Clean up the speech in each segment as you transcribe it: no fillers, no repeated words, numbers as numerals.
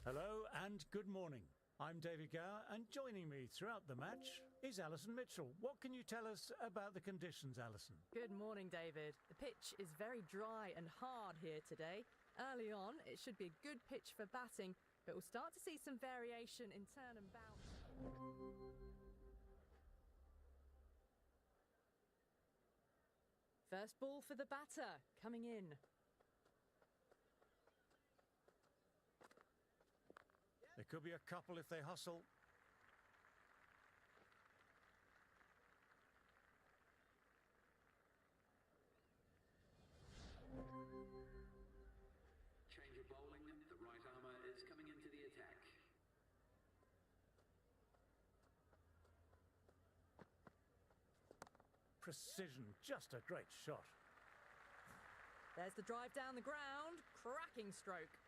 Hello and good morning. I'm David Garie, and joining me throughout the match is Alison Mitchell. What can you tell us about the conditions, Alison? Good morning, David. The pitch is very dry and hard here today. Early on, it should be a good pitch for batting, but we'll start to see some variation in turn and bounce. First ball for the batter, coming in. There could be a couple if they hustle. Change of bowling, the right armour is coming into the attack. Precision, just a great shot. There's the drive down the ground, cracking stroke.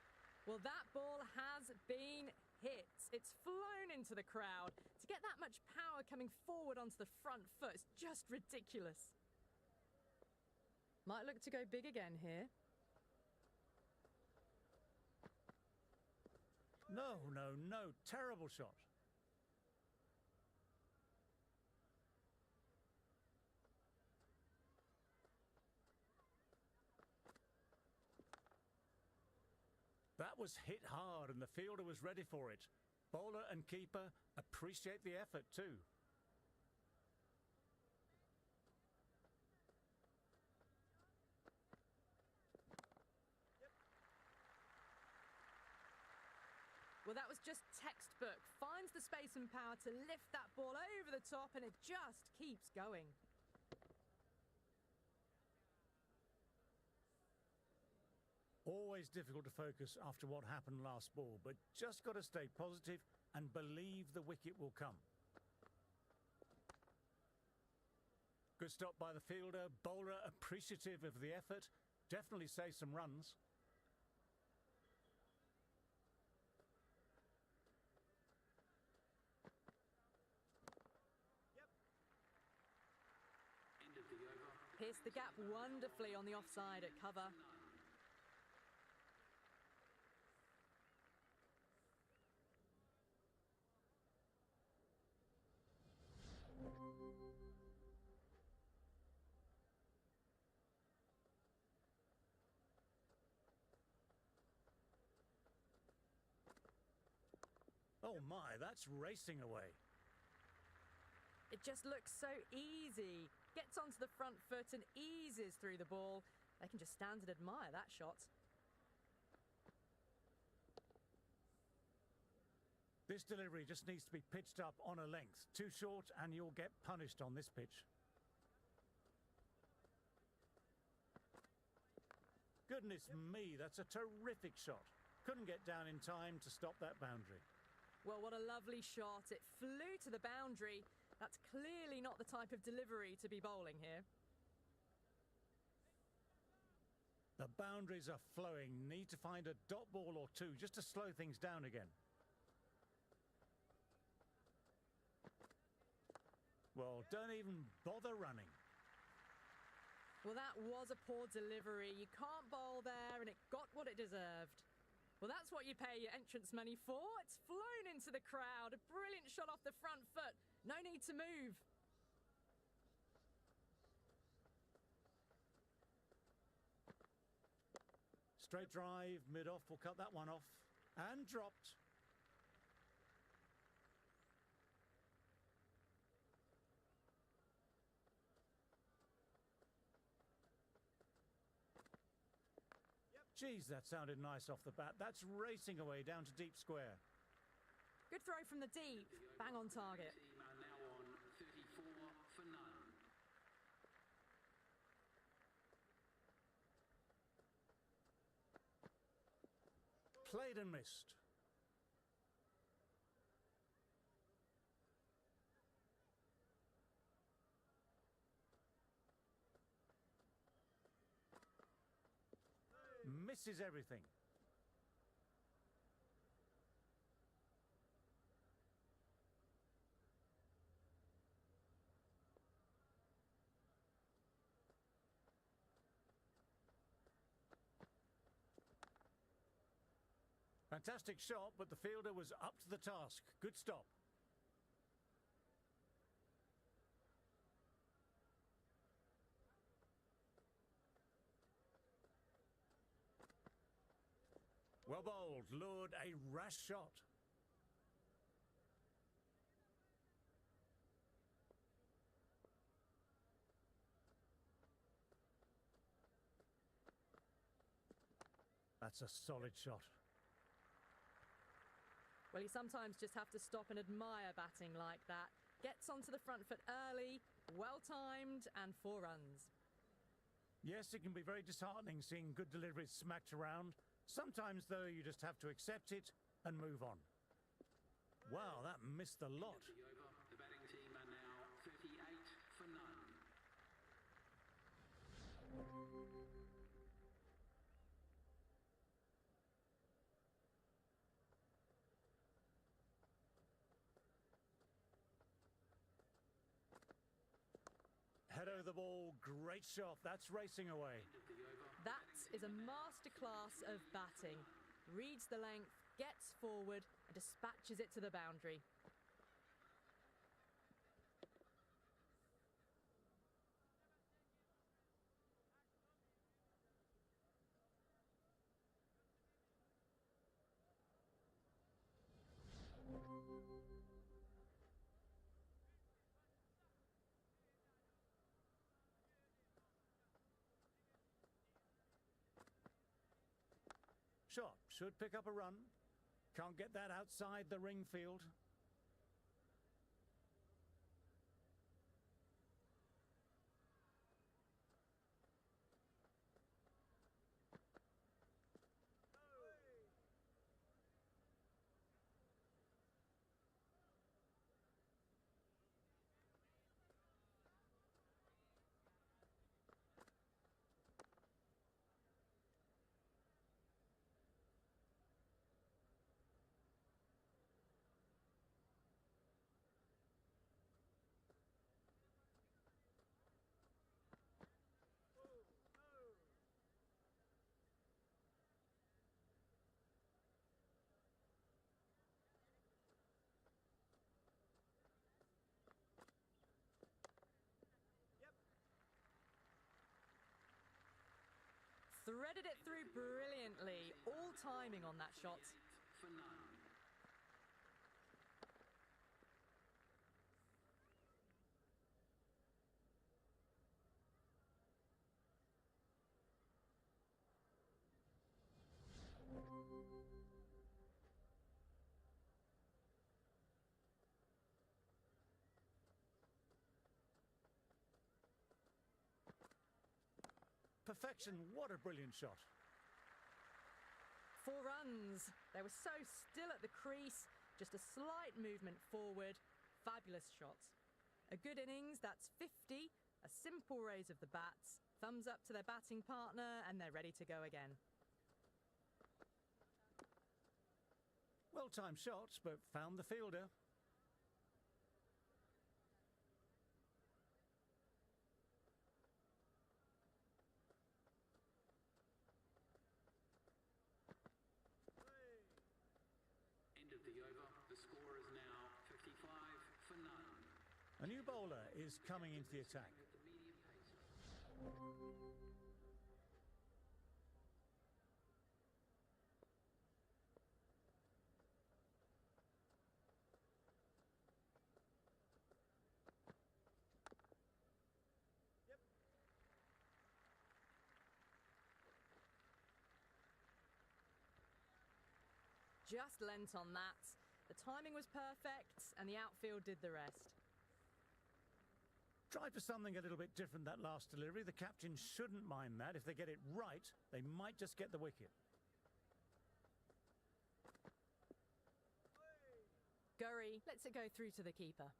Well, that ball has been hit. It's flown into the crowd. To get that much power coming forward onto the front foot is just ridiculous. Might look to go big again here. No, terrible shot. That was hit hard and the fielder was ready for it. Bowler and keeper appreciate the effort too. Well, that was just textbook. Finds the space and power to lift that ball over the top, and it just keeps going. Always difficult to focus after what happened last ball, but just got to stay positive and believe the wicket will come. Good stop by the fielder. Bowler appreciative of the effort. Definitely saves some runs. End of the over. Pierced the gap wonderfully on the offside at cover. Oh my, that's racing away. It just looks so easy. Gets onto the front foot and eases through the ball. They can just stand and admire that shot. This delivery just needs to be pitched up on a length. Too short and you'll get punished on this pitch. Goodness me, that's a terrific shot. Couldn't get down in time to stop that boundary. Well, what a lovely shot. It flew to the boundary. That's clearly not the type of delivery to be bowling here. The boundaries are flowing. Need to find a dot ball or two just to slow things down again. Well, don't even bother running. Well, that was a poor delivery. You can't bowl there, and it got what it deserved. Well, that's what you pay your entrance money for. It's flown into the crowd. A brilliant shot off the front foot. No need to move. Straight drive, mid-off, will cut that one off. And dropped. Geez, that sounded nice off the bat. That's racing away down to deep square. Good throw from the deep. Bang on target. The team are now on 34 for none. Played and missed. Misses everything. Fantastic shot, but the fielder was up to the task. Good stop. Well bowled, lured a rash shot. That's a solid shot. Well, you sometimes just have to stop and admire batting like that. Gets onto the front foot early, well-timed, and 4 runs. Yes, it can be very disheartening seeing good deliveries smacked around. Sometimes, though, you just have to accept it and move on. Wow, that missed the lot. The over. The batting team are now 38 for none. Head over the ball, great shot. That's racing away. That is a masterclass of batting. Reads the length, gets forward, and dispatches it to the boundary. Shot should pick up a run. Can't get that outside the ring field. Threaded it through brilliantly. All timing on that shot. For none. Perfection, what a brilliant shot. 4 runs. They were so still at the crease. Just a slight movement forward. Fabulous shot. A good innings, that's 50. A simple raise of the bats. Thumbs up to their batting partner, and they're ready to go again. Well-timed shots, but found the fielder. End of the over. The score is now 55 for none. A new bowler is coming into the attack. With the medium pacer. Just lent on that. The timing was perfect, and the outfield did the rest. Tried for something a little bit different that last delivery. The captain shouldn't mind that. If they get it right, they might just get the wicket. Garie lets it go through to the keeper.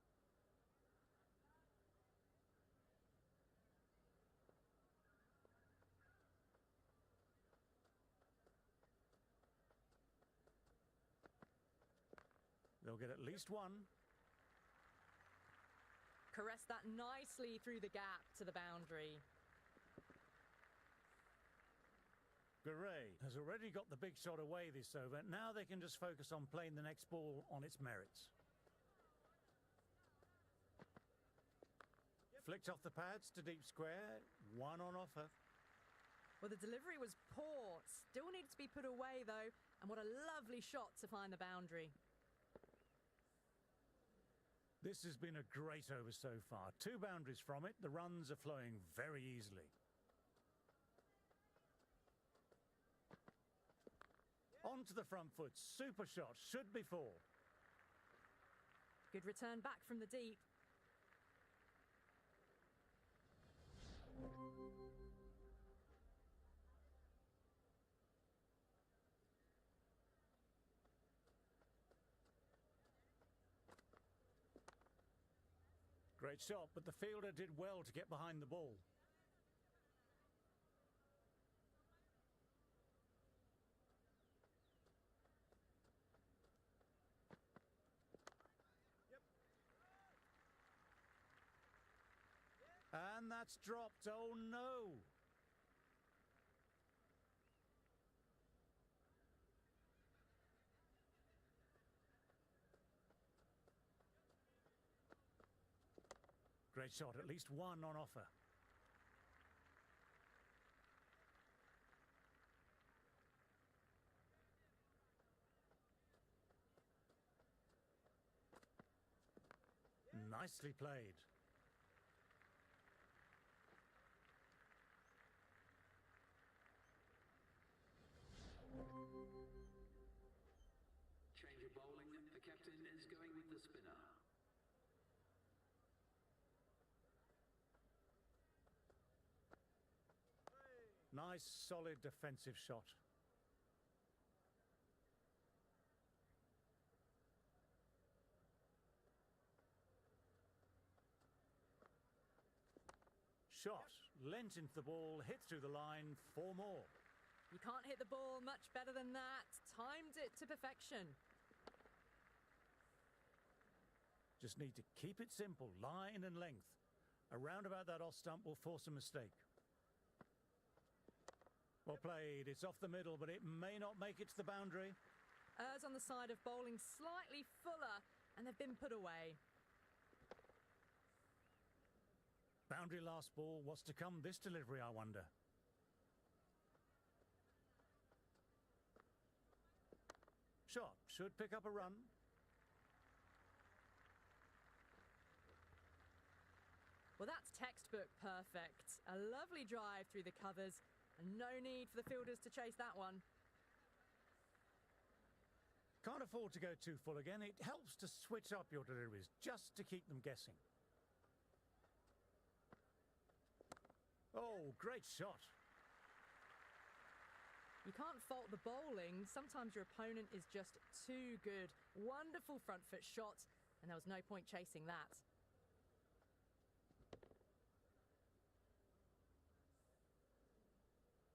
They'll get at least one. Caress that nicely through the gap to the boundary. Garie has already got the big shot away this over. Now they can just focus on playing the next ball on its merits. Flicked off the pads to deep square. One on offer. Well, the delivery was poor. Still needed to be put away, though. And what a lovely shot to find the boundary. This has been a great over so far. 2 boundaries from it. The runs are flowing very easily. Onto the front foot. Super shot. Should be 4. Good return back from the deep. Great shot, but the fielder did well to get behind the ball. And that's dropped. Oh no! Great shot, at least 1 on offer. Nicely played. Change of bowling. The captain is going with the spinner. Nice, solid defensive shot. Shot, lent into the ball, hit through the line, 4 more. You can't hit the ball much better than that. Timed it to perfection. Just need to keep it simple, line and length. Around about that off stump will force a mistake. Well played, it's off the middle, but it may not make it to the boundary. Errs on the side of bowling slightly fuller, and they've been put away. Boundary last ball, what's to come this delivery, I wonder? Shot, should pick up a run. Well, that's textbook perfect. A lovely drive through the covers, and no need for the fielders to chase that one. Can't afford to go too full again. It helps to switch up your deliveries, just to keep them guessing. Oh, great shot. You can't fault the bowling. Sometimes your opponent is just too good. Wonderful front foot shot, and there was no point chasing that.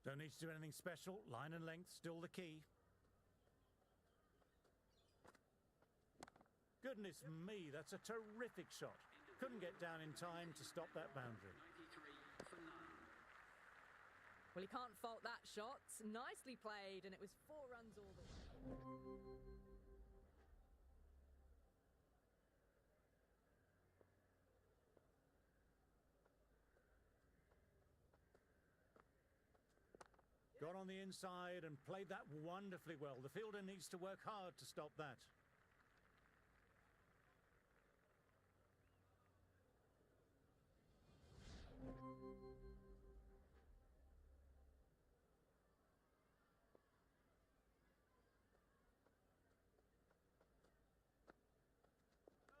Don't need to do anything special. Line and length, still the key. Goodness me, that's a terrific shot. Couldn't get down in time to stop that boundary. 93 for none. Well, you can't fault that shot. Nicely played, and it was 4 runs all the way. Got on the inside and played that wonderfully well. The fielder needs to work hard to stop that.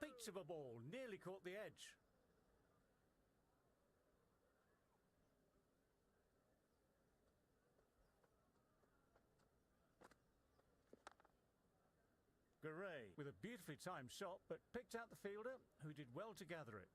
Peach of a ball, nearly caught the edge. Garie with a beautifully timed shot, but picked out the fielder, who did well to gather it.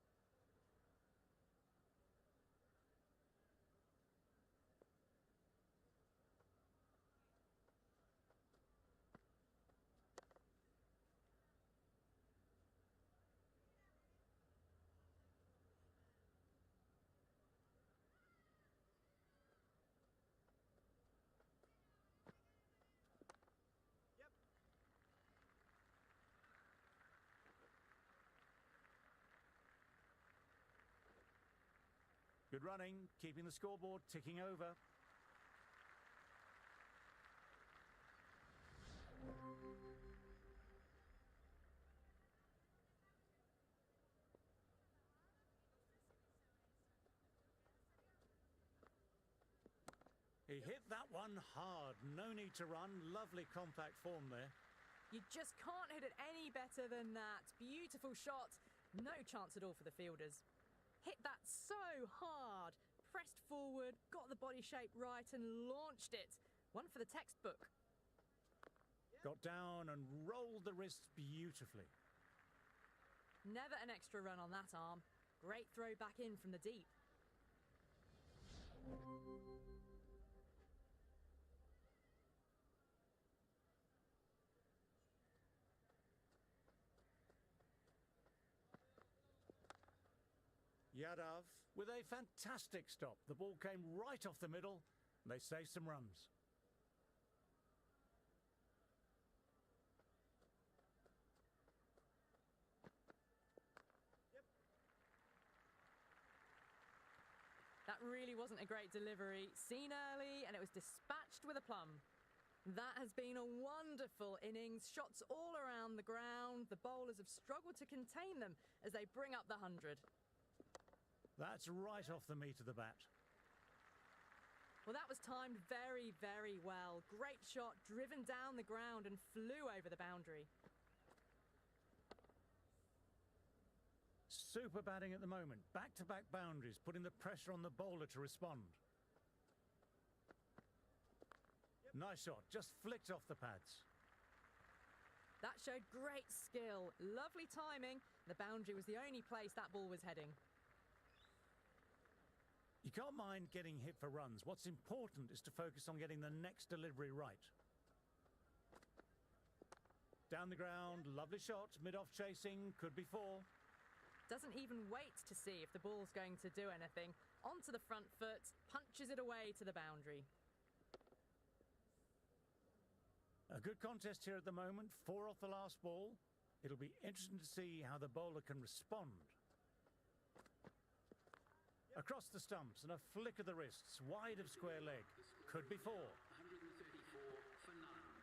Good running, keeping the scoreboard ticking over. He hit that one hard. No need to run. Lovely compact form there. You just can't hit it any better than that. Beautiful shot. No chance at all for the fielders. Hit that so hard. Pressed forward, got the body shape right and launched it. One for the textbook. Got down and rolled the wrists beautifully. Never an extra run on that arm. Great throw back in from the deep. Yadav with a fantastic stop. The ball came right off the middle and they saved some runs. That really wasn't a great delivery. Seen early and it was dispatched with a plum. That has been a wonderful innings. Shots all around the ground. The bowlers have struggled to contain them as they bring up the 100. That's right off the meat of the bat. Well, that was timed very, very well. Great shot, driven down the ground and flew over the boundary. Super batting at the moment. Back-to-back boundaries, putting the pressure on the bowler to respond. Nice shot, just flicked off the pads. That showed great skill. Lovely timing. The boundary was the only place that ball was heading. You can't mind getting hit for runs. What's important is to focus on getting the next delivery right. Down the ground, lovely shot, mid-off chasing, could be four. Doesn't even wait to see if the ball's going to do anything. Onto the front foot, punches it away to the boundary. A good contest here at the moment, 4 off the last ball. It'll be interesting to see how the bowler can respond. Across the stumps and a flick of the wrists, wide of square leg. Could be 4. 134 for none.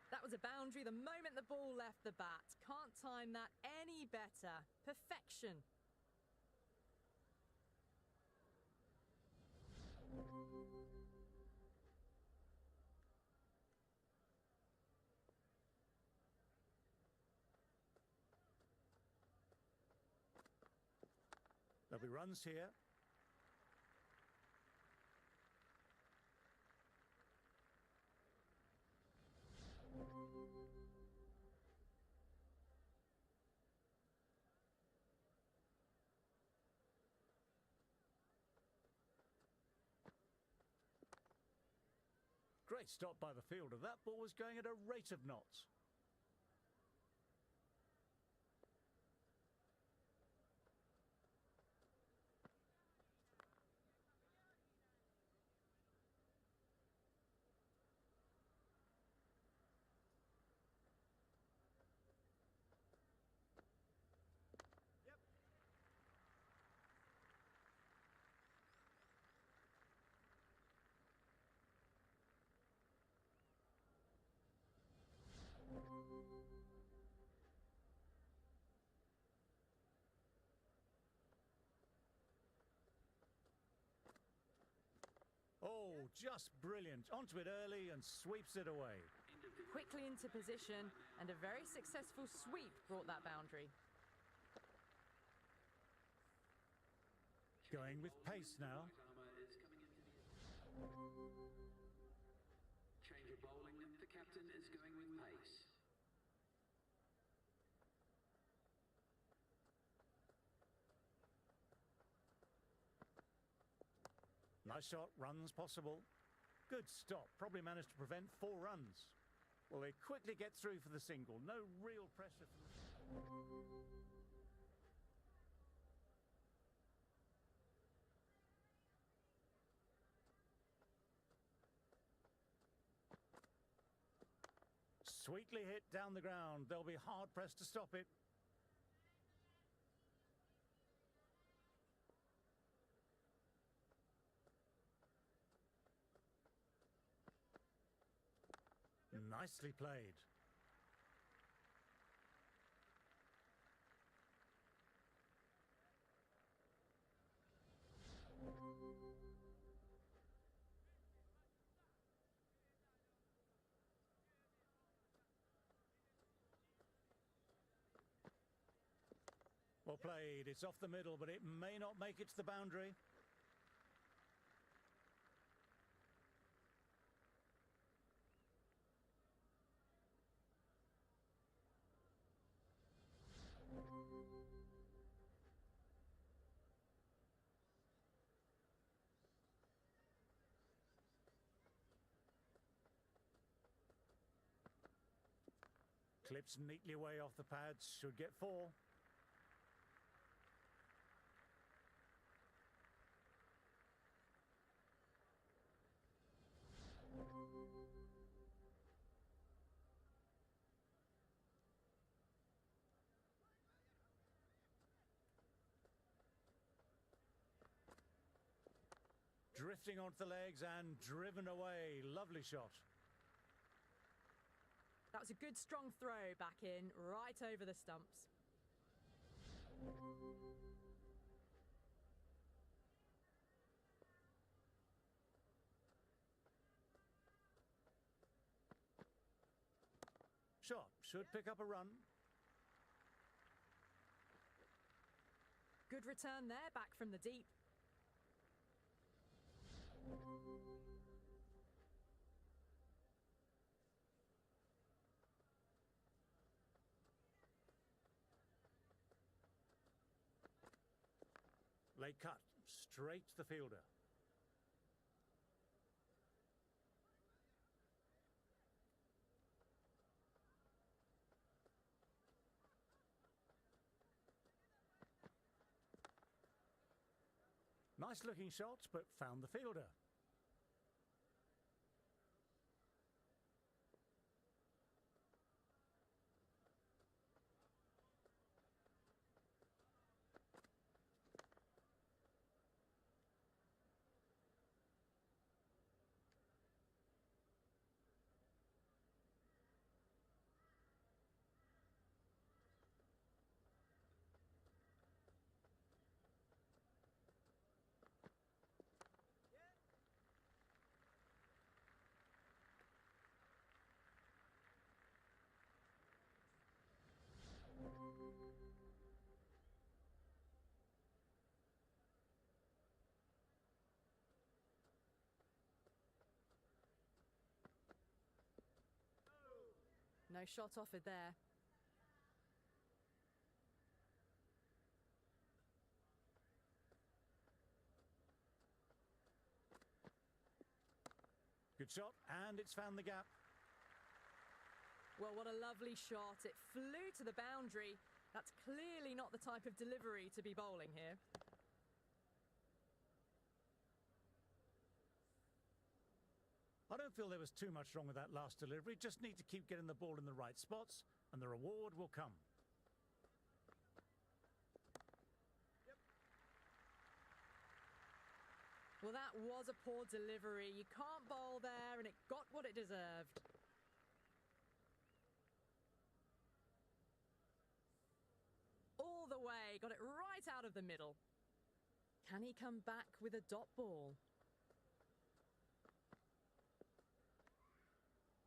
That was a boundary the moment the ball left the bat. Can't time that any better. Perfection. There'll be runs here. Great stop by the fielder. That ball was going at a rate of knots. Oh, just brilliant. Onto it early and sweeps it away. Quickly into position and a very successful sweep brought that boundary. Going with pace now. Change of bowling. The captain is going with pace. Nice shot, runs possible. Good stop, probably managed to prevent 4 runs. Well, they quickly get through for the single. No real pressure from the... Sweetly hit down the ground. They'll be hard pressed to stop it. Nicely played. Well played. It's off the middle, but it may not make it to the boundary. Clips neatly away off the pads. Should get 4. Drifting onto the legs and driven away. Lovely shot. That was a good strong throw back in, right over the stumps. Shot should pick up a run. Good return there, back from the deep. Late cut, straight to the fielder. Nice looking shot, but found the fielder. No shot offered there. Good shot, and it's found the gap. Well, what a lovely shot. It flew to the boundary. That's clearly not the type of delivery to be bowling here. I don't feel there was too much wrong with that last delivery. Just need to keep getting the ball in the right spots, and the reward will come. Well, that was a poor delivery. You can't bowl there, and it got what it deserved. All the way, got it right out of the middle. Can he come back with a dot ball?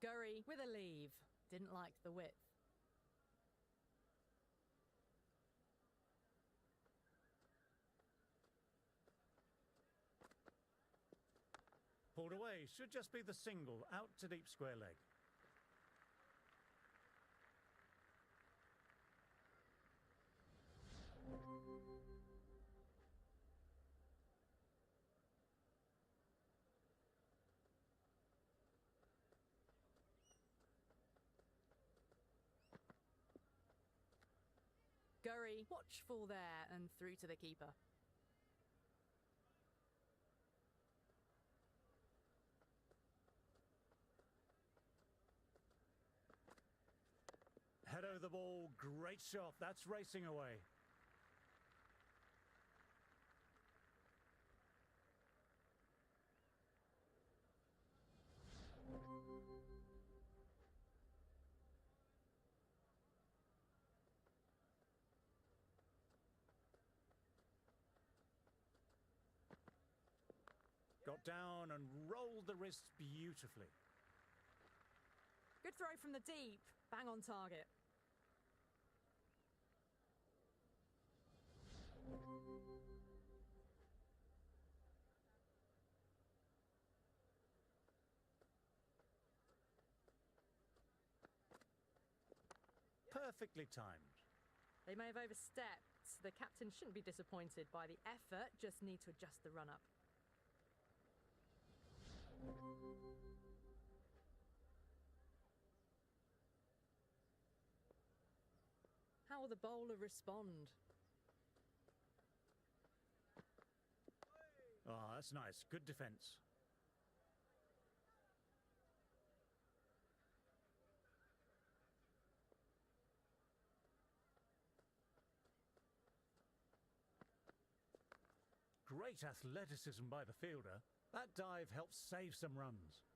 Garie with a leave. Didn't like the width. Pulled away, should just be the single, out to deep square leg. Garie, watchful there and through to the keeper. Head over the ball, great shot, that's racing away. got down and rolled the wrists beautifully. Good throw from the deep. Bang on target. Perfectly timed. They may have overstepped. The captain shouldn't be disappointed by the effort, just need to adjust the run-up. How will the bowler respond? Oh, that's nice. Good defence. Great athleticism by the fielder. That dive helps save some runs.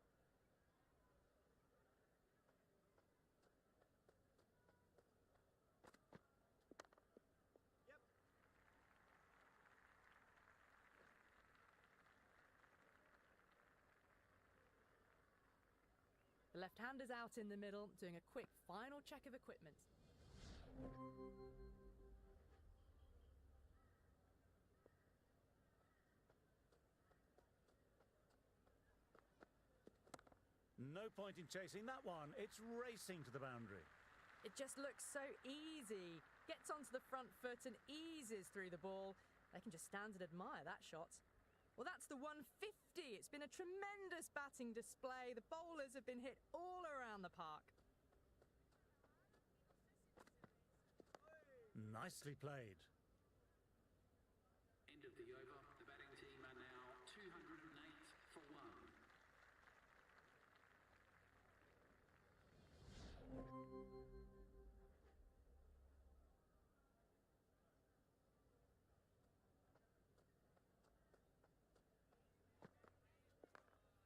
The left-hander's out in the middle, doing a quick final check of equipment. No point in chasing that one. It's racing to the boundary. It just looks so easy. Gets onto the front foot and eases through the ball. They can just stand and admire that shot. Well, that's the 150. It's been a tremendous batting display. The bowlers have been hit all around the park. Nicely played. End of the over. The batting team are now 208 for 1.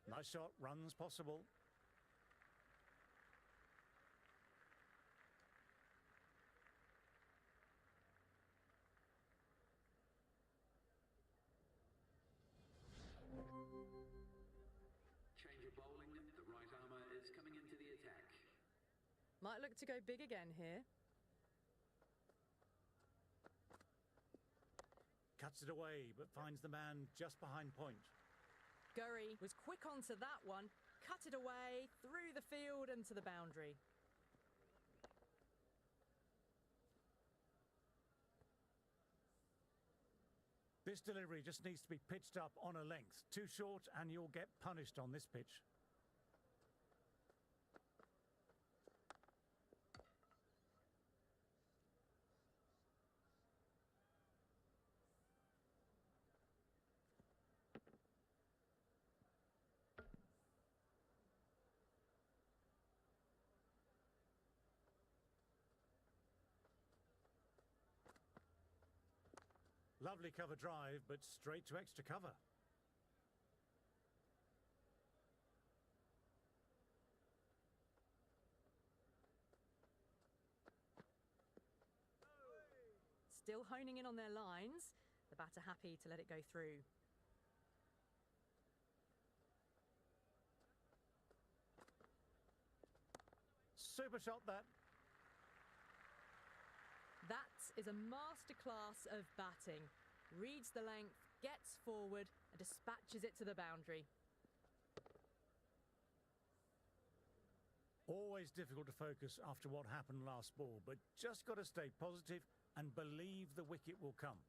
Nice shot, runs possible. Change of bowling. The right armour is coming into the attack. Might look to go big again here. Cuts it away, but finds the man just behind point. Garie was quick onto that one, cut it away, through the field and to the boundary. This delivery just needs to be pitched up on a length. Too short and you'll get punished on this pitch. Lovely cover drive, but straight to extra cover. Still honing in on their lines. The batter happy to let it go through. Super shot that. That is a masterclass of batting. Reads the length, gets forward and dispatches it to the boundary. Always difficult to focus after what happened last ball, but just got to stay positive and believe the wicket will come.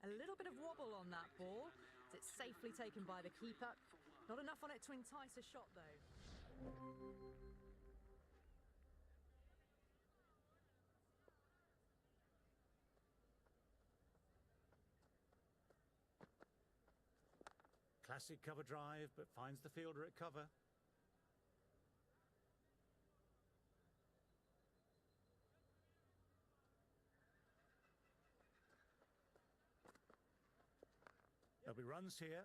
A little bit of wobble on that ball. It's safely taken by the keeper. Not enough on it to entice a shot though. Classic cover drive, but finds the fielder at cover. There'll be runs here.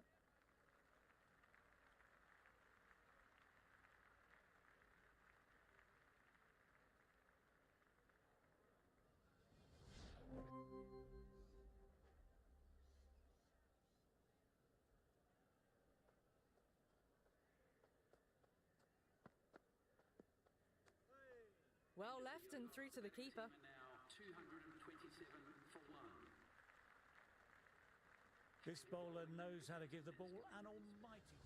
Well left and through to the keeper. Now 227 for 1. This bowler knows how to give the ball an almighty...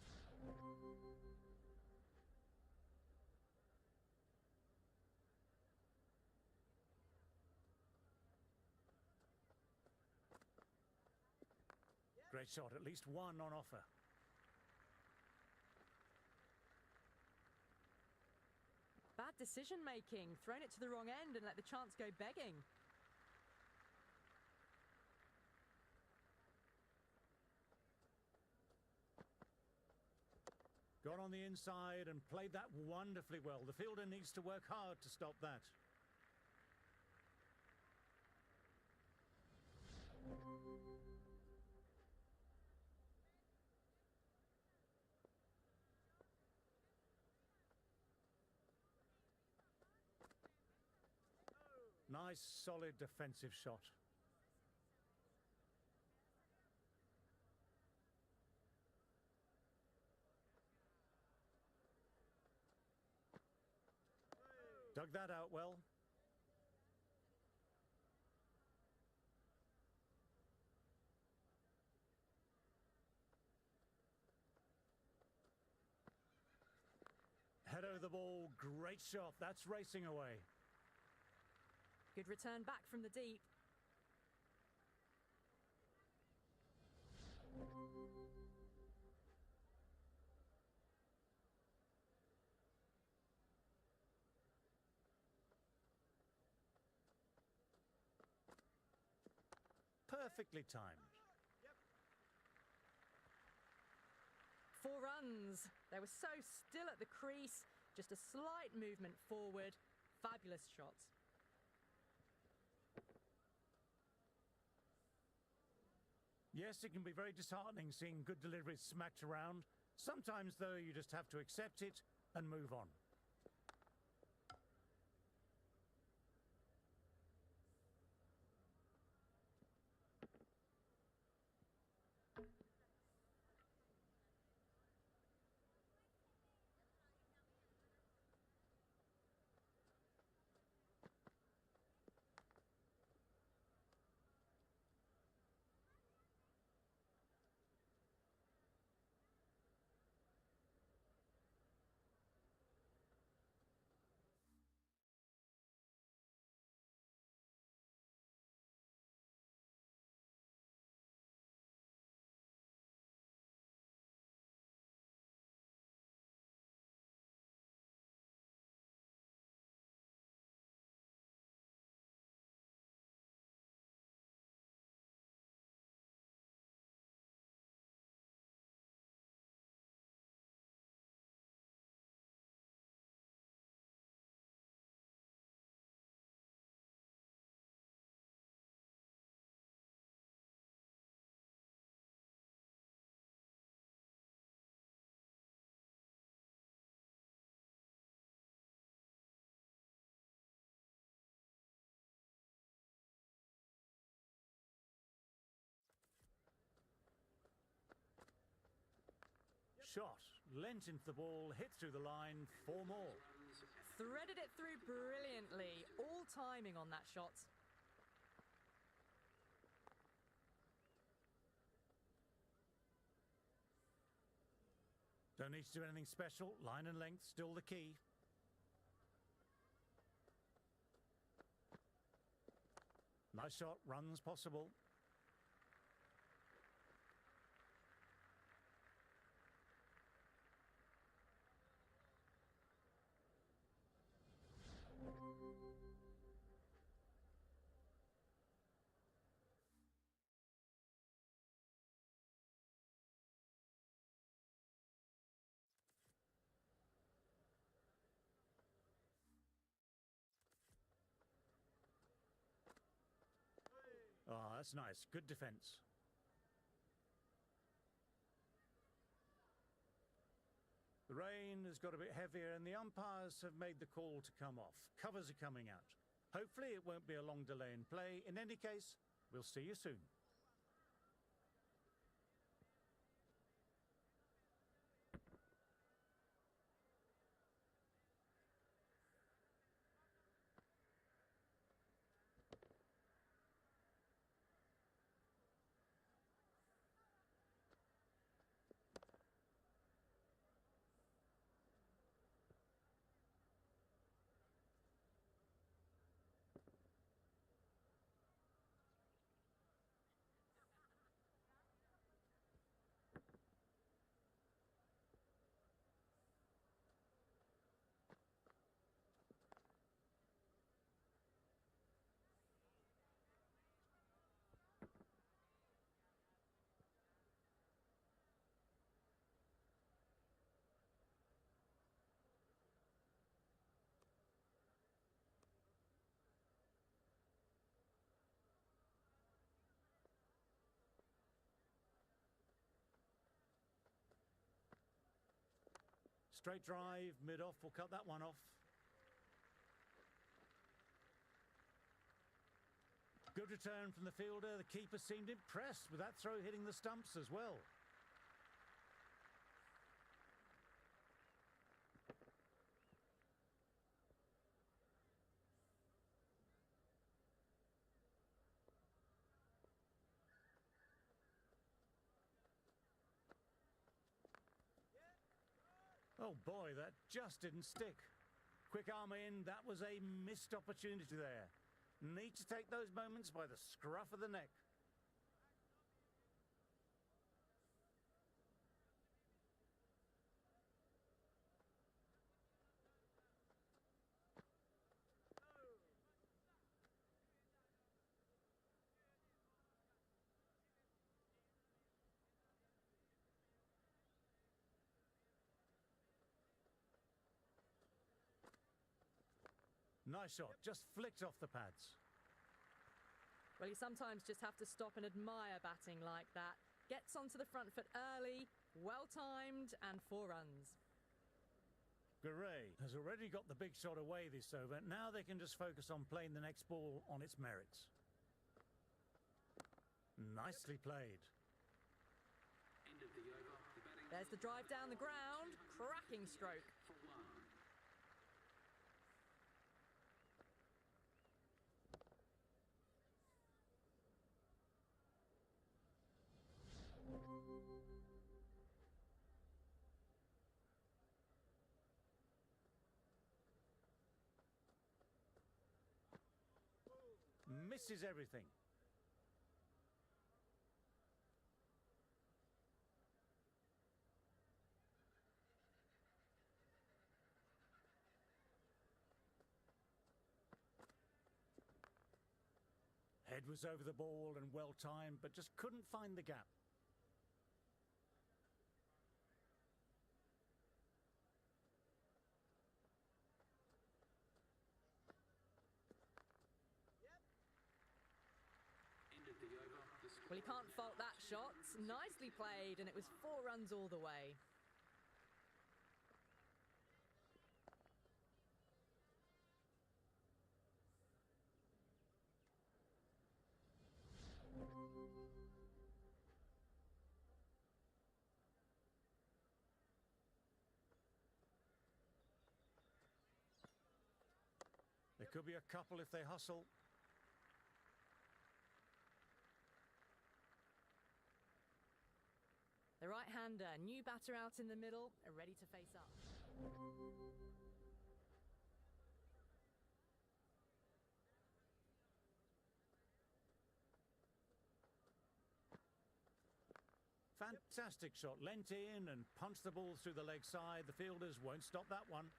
Great shot, at least one on offer. Bad decision making. Thrown it to the wrong end and let the chance go begging. Got on the inside and played that wonderfully well. The fielder needs to work hard to stop that. Nice, solid defensive shot. Dug that out well. Head over the ball, great shot, that's racing away. Good return back from the deep. Perfectly timed. 4 runs. They were so still at the crease. Just a slight movement forward. Fabulous shots. Yes, it can be very disheartening seeing good deliveries smacked around. Sometimes, though, you just have to accept it and move on. Shot, lent into the ball, hit through the line, 4 more. Threaded it through brilliantly. All timing on that shot. Don't need to do anything special. Line and length, still the key. Nice shot, runs possible. Oh, that's nice. Good defence. The rain has got a bit heavier and the umpires have made the call to come off. Covers are coming out. Hopefully it won't be a long delay in play. In any case, we'll see you soon. Straight drive, mid-off will cut that one off. Good return from the fielder. The keeper seemed impressed with that throw hitting the stumps as well. Oh boy, that just didn't stick. Quick arm in, that was a missed opportunity there. Need to take those moments by the scruff of the neck. Nice shot, just flicked off the pads. Well, you sometimes just have to stop and admire batting like that. Gets onto the front foot early, well-timed, and 4 runs. Garie has already got the big shot away this over. Now they can just focus on playing the next ball on its merits. Nicely played. End of the over. The batting There's the drive down the ground. Cracking stroke. for 1. Misses everything. Head was over the ball and well timed, but just couldn't find the gap. End of the over. The score Well, you can't is fault now that shot. Nicely played, and it was 4 runs all the way. There could be a couple if they hustle. The right-hander, new batter out in the middle, are ready to face up. Fantastic shot. Leant in and punched the ball through the leg side. The fielders won't stop that one.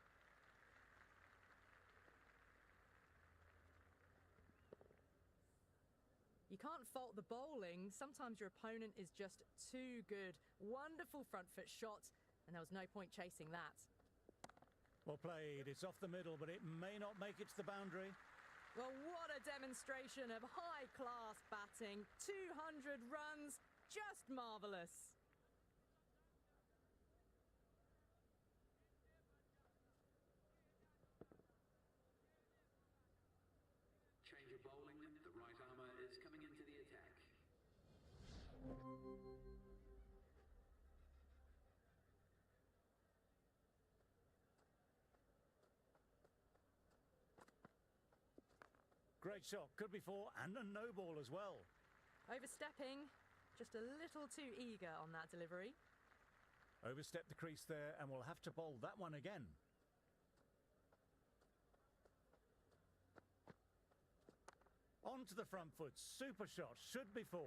You can't fault the bowling. Sometimes your opponent is just too good. Wonderful front foot shot, and there was no point chasing that. Well played. It's off the middle, but it may not make it to the boundary. Well, what a demonstration of high-class batting. 200 runs, just marvellous. change of bowling. The right armour is coming into the attack. Great shot. Could be 4 and a no ball as well. Overstepping, just a little too eager on that delivery. Overstepped the crease there and will have to bowl that one again. Onto the front foot. Super shot. Should be 4.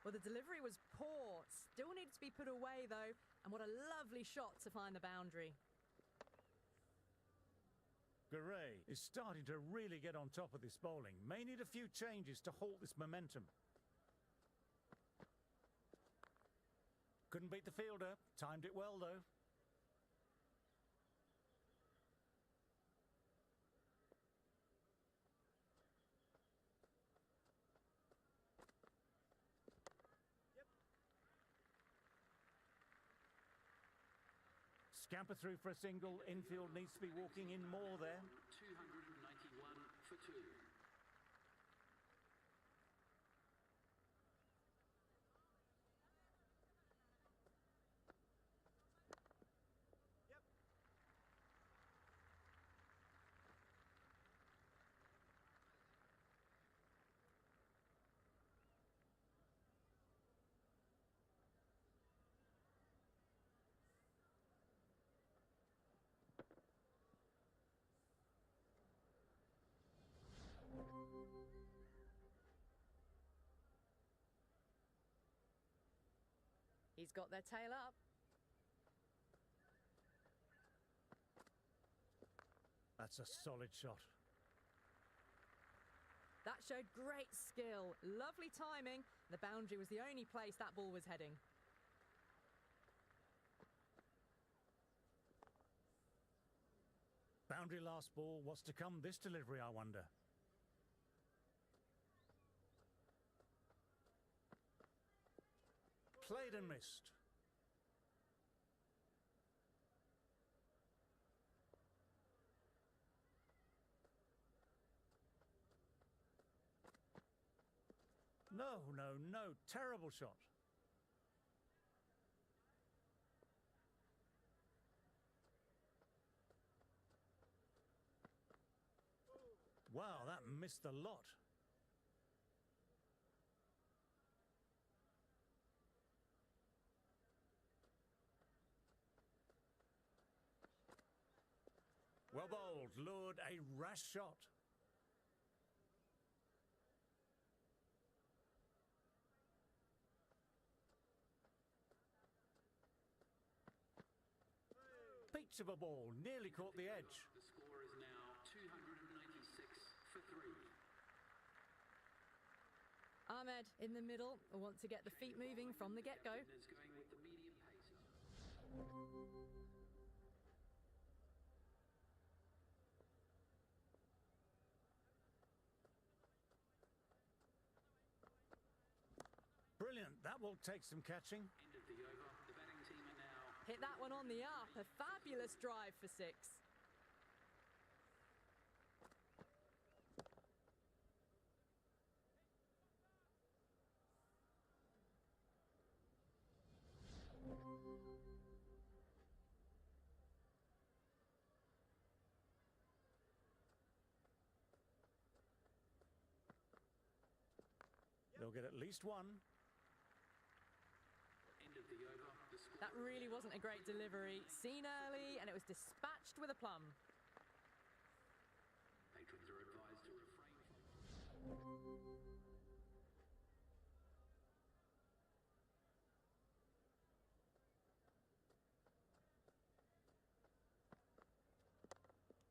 Well, the delivery was poor. Still needs to be put away, though. And what a lovely shot to find the boundary. Garie is starting to really get on top of this bowling. May need a few changes to halt this momentum. Couldn't beat the fielder. Timed it well, though. Scamper through for a single. Infield needs to be walking in more there. 291 for 2. He's got their tail up. That's a solid shot. That showed great skill. Lovely timing. The boundary was the only place that ball was heading. Boundary last ball. What's to come this delivery, I wonder? Played and missed. No, no, no. Terrible shot. Wow, that missed a lot. Well bowled, lured, a rash shot. Peach of a ball, nearly caught the edge. The score is now 296 for 3. Ahmed in the middle will want to get the feet moving from the get-go. Is going with the medium pacer. Brilliant, that will take some catching. End of the over. The batting team are now Hit that one on the up. A fabulous drive for 6. They'll get at least one. end of the over. The score That really wasn't a great delivery. Seen early, and it was dispatched with a plum. patrons are advised to refrain from.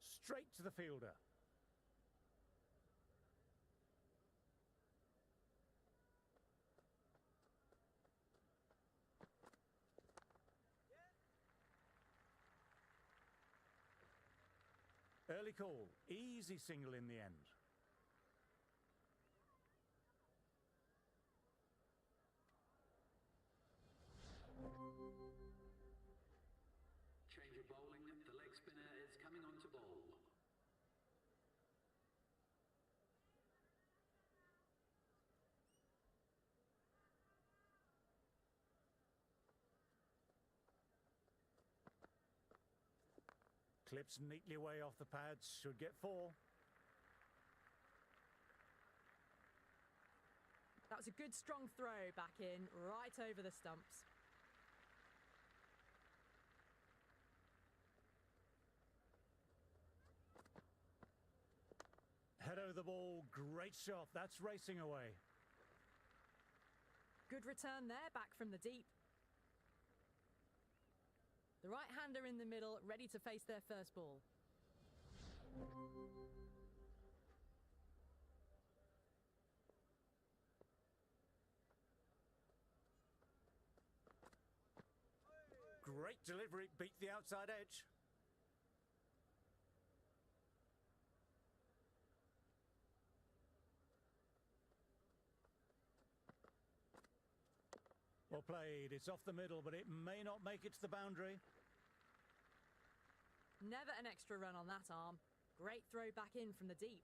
Straight to the fielder. Early call, easy single in the end. Change of bowling. The leg spinner is coming on to bowl. Clips neatly away off the pads, should get 4. That was a good strong throw back in, right over the stumps. Head over the ball, great shot, that's racing away. Good return there, back from the deep. The right-hander in the middle, ready to face their first ball. Great delivery, beat the outside edge. Well played, it's off the middle, but it may not make it to the boundary. Never an extra run on that arm. Great throw back in from the deep.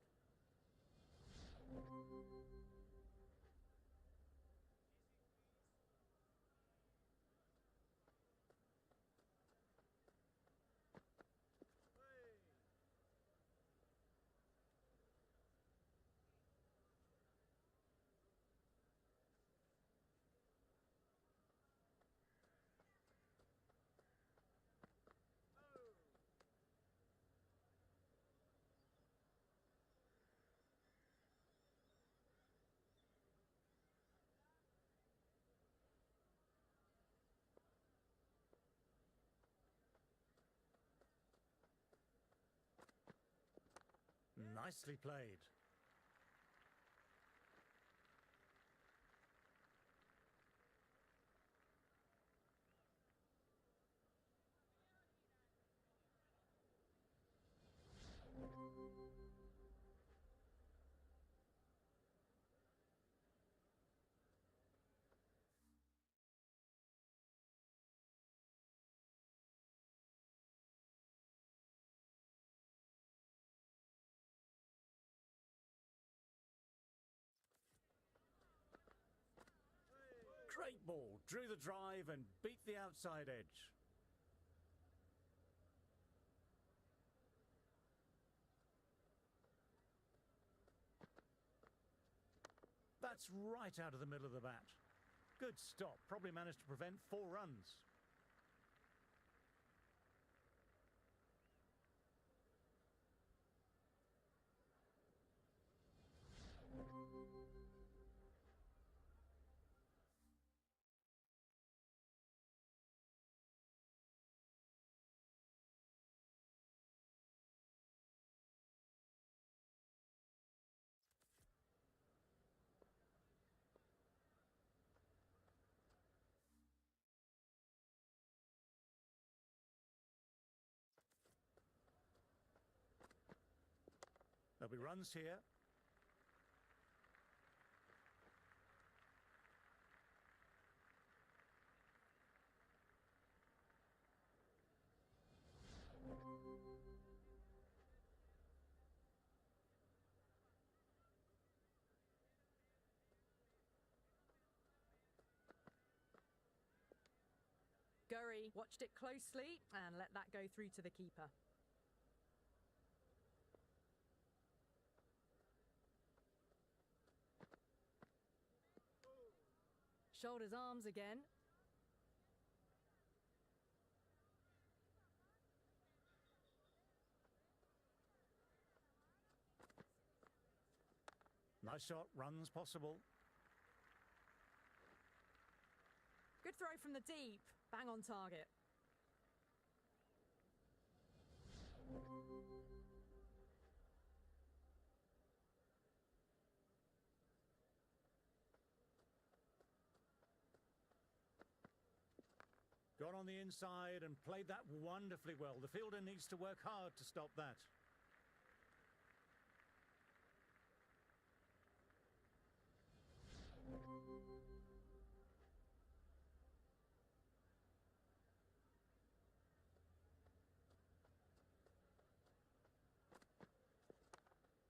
Nicely played. Great ball, drew the drive and beat the outside edge. That's right out of the middle of the bat. Good stop, probably managed to prevent 4 runs. There'll be runs here. Garie watched it closely and let that go through to the keeper. Shoulders arms again. Nice shot, runs possible. Good throw from the deep. Bang on target. Got on the inside and played that wonderfully well. The fielder needs to work hard to stop that.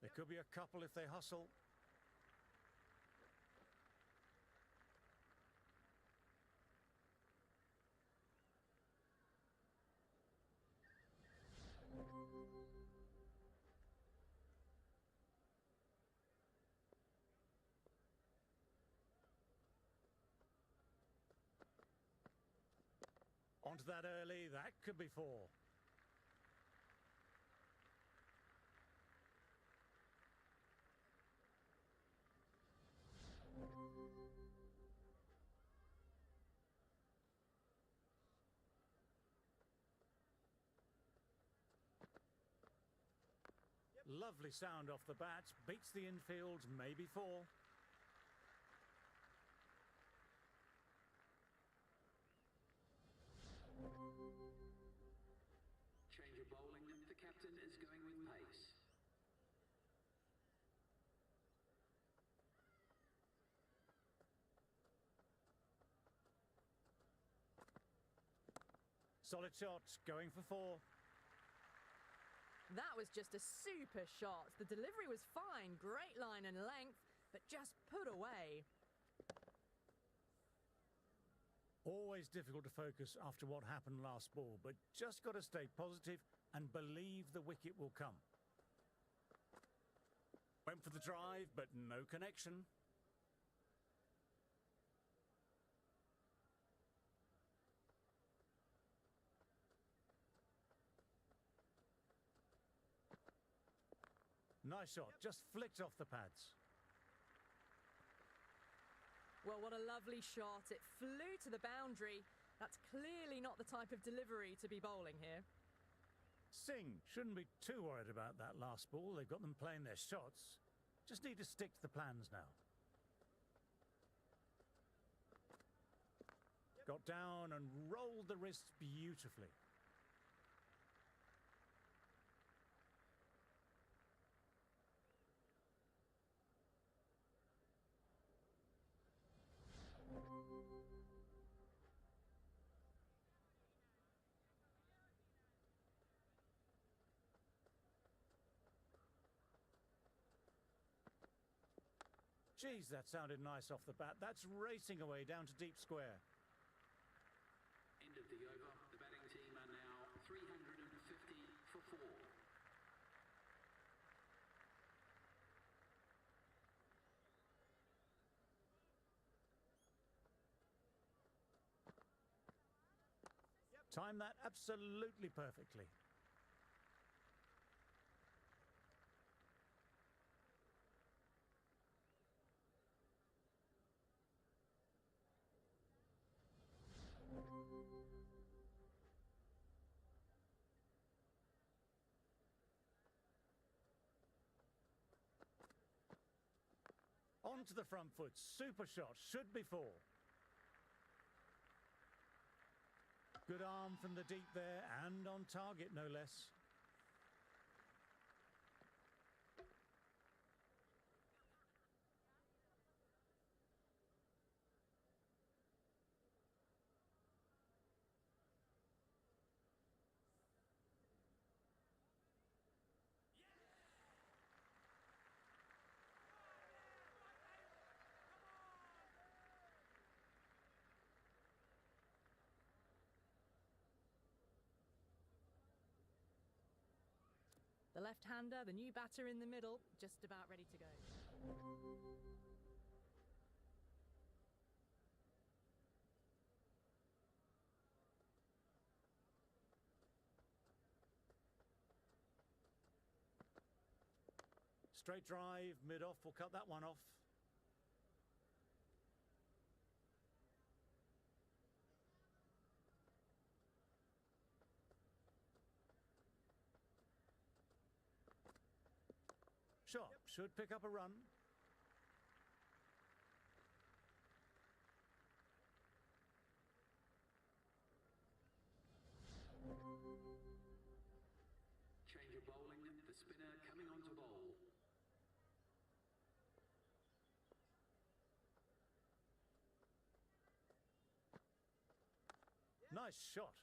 There could be a couple if they hustle. Onto that early, that could be 4. Lovely sound off the bat, beats the infield, maybe 4. Change of bowling. The captain is going with pace. Solid shot, going for 4. That was just a super shot. The delivery was fine, great line and length, but just put away. Always difficult to focus after what happened last ball, but just got to stay positive and believe the wicket will come. Went for the drive, but no connection. Nice shot, just flicked off the pads. Well, what a lovely shot. It flew to the boundary. That's clearly not the type of delivery to be bowling here. Singh shouldn't be too worried about that last ball. They've got them playing their shots. Just need to stick to the plans now. Got down and rolled the wrists beautifully. Geez, that sounded nice off the bat. That's racing away down to deep square. End of the over. The batting team are now 350 for 4. Timed that absolutely perfectly. Onto the front foot, super shot, should be 4. Good arm from the deep there, and on target no less. The left-hander, the new batter in the middle, just about ready to go. Straight drive, mid-off, we'll cut that one off. Shot, should pick up a run. Change of bowling. The spinner coming on to bowl. Nice shot.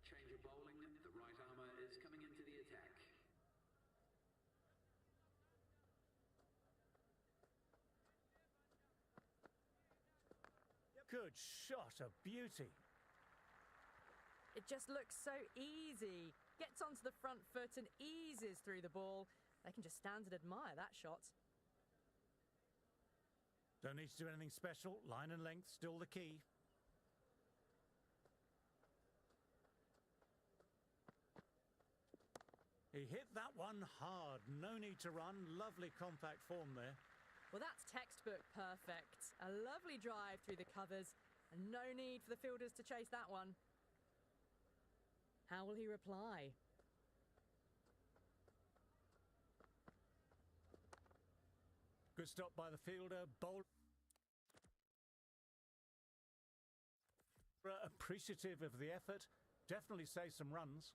Change of bowling. The right armour is coming into the attack. Good shot, a beauty. It just looks so easy. Gets onto the front foot and eases through the ball. They can just stand and admire that shot. Don't need to do anything special. Line and length, still the key. He hit that one hard. No need to run. Lovely compact form there. Well, that's textbook perfect. A lovely drive through the covers, and no need for the fielders to chase that one. How will he reply? Good stop by the fielder. Bowler appreciative of the effort. Definitely save some runs.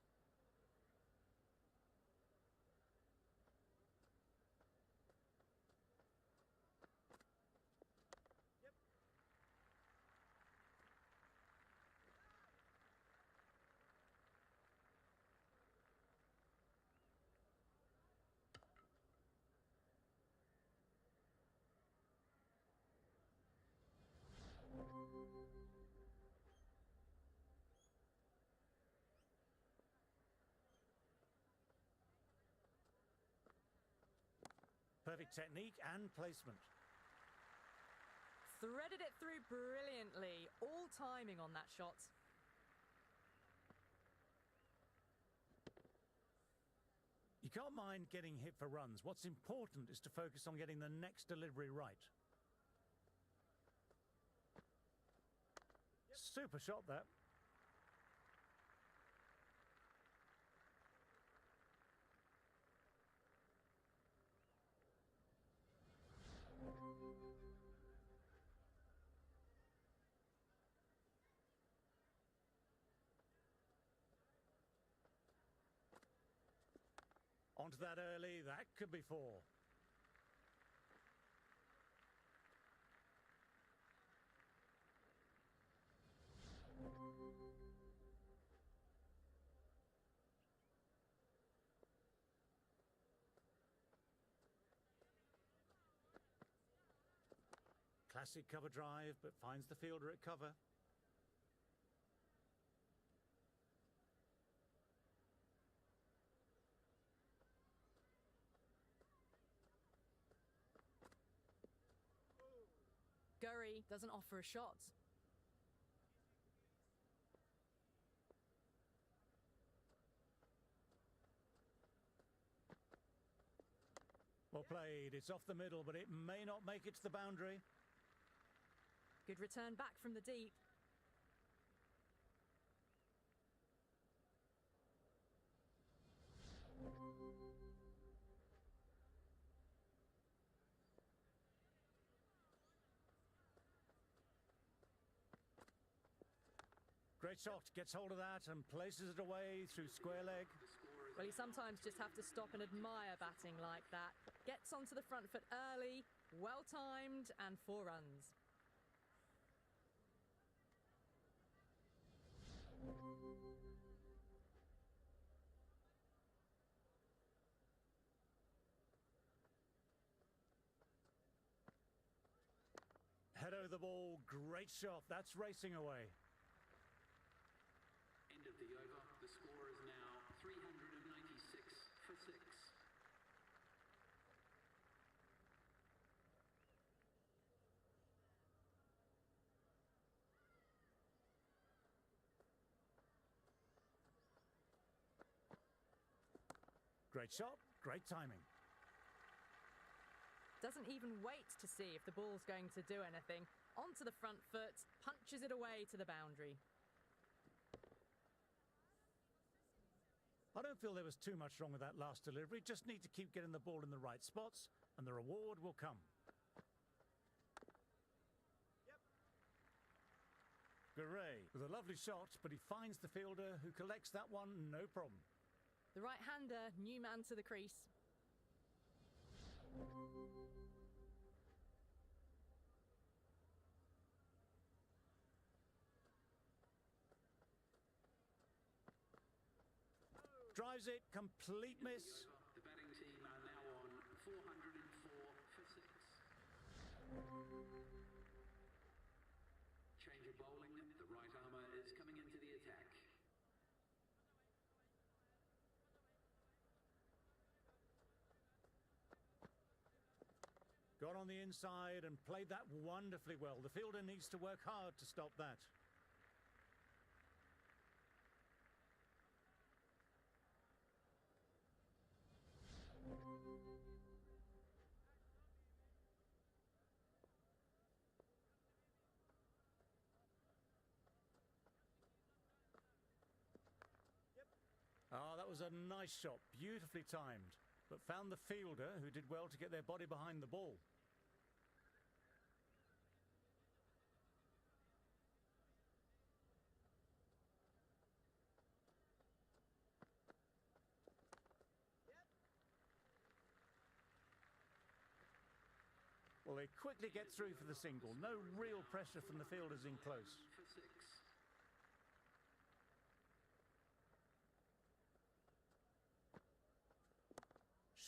Perfect technique and placement. Threaded it through brilliantly. All timing on that shot. You can't mind getting hit for runs. What's important is to focus on getting the next delivery right. Super shot, that. Onto that early, that could be four. Classic cover drive, but finds the fielder at cover. Garie doesn't offer a shot. Well played. It's off the middle, but it may not make it to the boundary. Good return back from the deep. Great shot, gets hold of that and places it away through square leg. Well, you sometimes just have to stop and admire batting like that. Gets onto the front foot early, well timed, and 4 runs. Head over the ball, great shot, that's racing away. End of the over. The score is now 396 for 6. Great shot, great timing. Doesn't even wait to see if the ball's going to do anything. Onto the front foot, punches it away to the boundary. I don't feel there was too much wrong with that last delivery. Just need to keep getting the ball in the right spots, and the reward will come. Garie with a lovely shot, but he finds the fielder who collects that one, no problem. The right-hander, new man to the crease. Drives it, complete miss. The batting team are now on 404 for 6. Change of bowling. The right armour is coming into the attack. Got on the inside and played that wonderfully well. The fielder needs to work hard to stop that. Oh, that was a nice shot, beautifully timed, but found the fielder who did well to get their body behind the ball. Well, they quickly get through for the single. No real pressure from the fielders in close. For 6.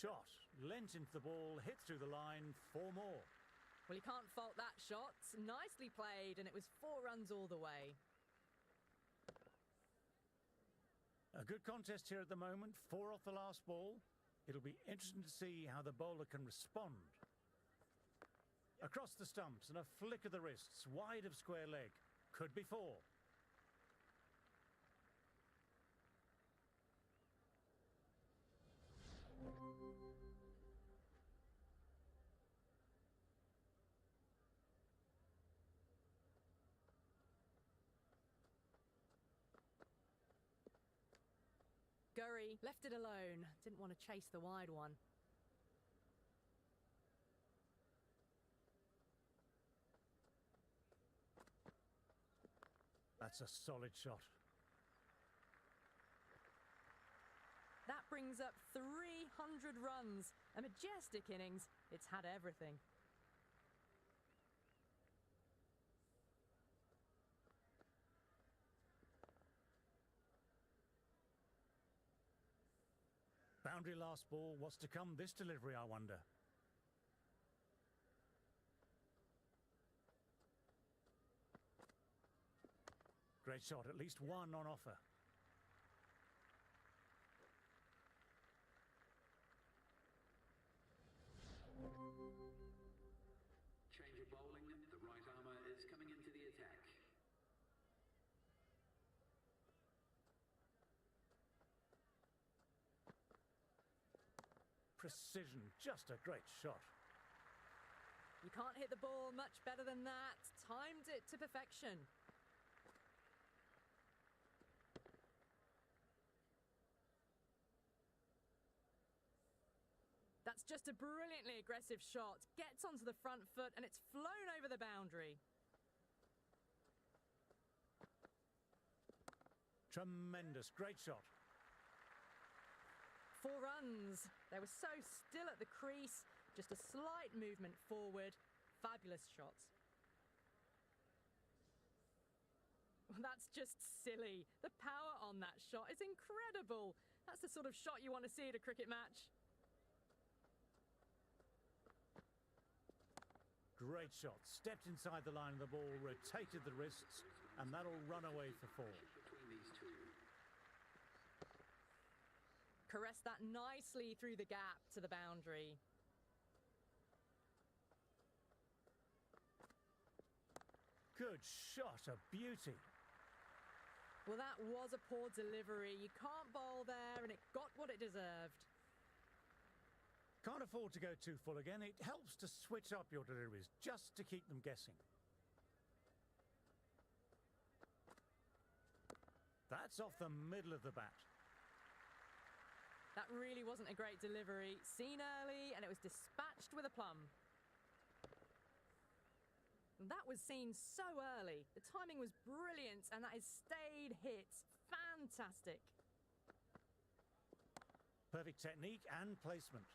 Shot, lent into the ball, hit through the line, 4 more. Well, you can't fault that shot. Nicely played, and it was 4 runs all the way. A good contest here at the moment, 4 off the last ball. It'll be interesting to see how the bowler can respond. Across the stumps and a flick of the wrists, wide of square leg. Could be four. Garie left it alone. Didn't want to chase the wide one. That's a solid shot. That brings up 300 runs. A majestic innings. It's had everything. Boundary last ball. What's to come this delivery, I wonder? Great shot, at least one on offer. Change of bowling. The right armour is coming into the attack. Precision, just a great shot. You can't hit the ball much better than that. Timed it to perfection. That's just a brilliantly aggressive shot. Gets onto the front foot and it's flown over the boundary. Tremendous, great shot. 4 runs. They were so still at the crease. Just a slight movement forward. Fabulous shot. Well, that's just silly. The power on that shot is incredible. That's the sort of shot you want to see at a cricket match. Great shot. Stepped inside the line of the ball, rotated the wrists, and that'll run away for 4. Between these two. Caressed that nicely through the gap to the boundary. Good shot, a beauty. Well, that was a poor delivery. You can't bowl there, and it got what it deserved. Can't afford to go too full again. It helps to switch up your deliveries, just to keep them guessing. That's off the middle of the bat. That really wasn't a great delivery. Seen early, and it was dispatched with a plum. That was seen so early. The timing was brilliant, and that is stayed hit. Fantastic. Perfect technique and placement.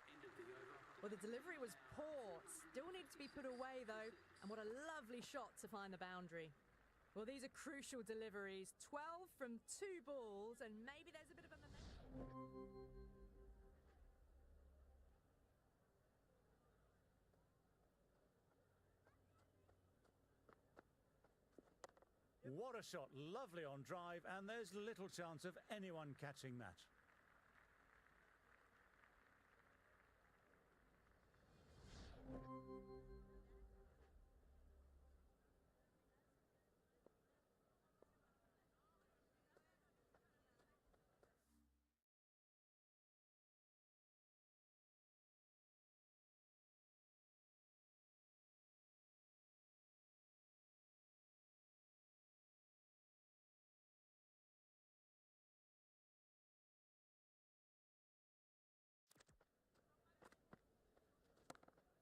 End of the over. Well, the delivery was poor. Still needs to be put away, though. And what a lovely shot to find the boundary. Well, these are crucial deliveries. 12 from 2 balls, and maybe there's a bit of a momentum. What a shot, lovely on drive, and there's little chance of anyone catching that.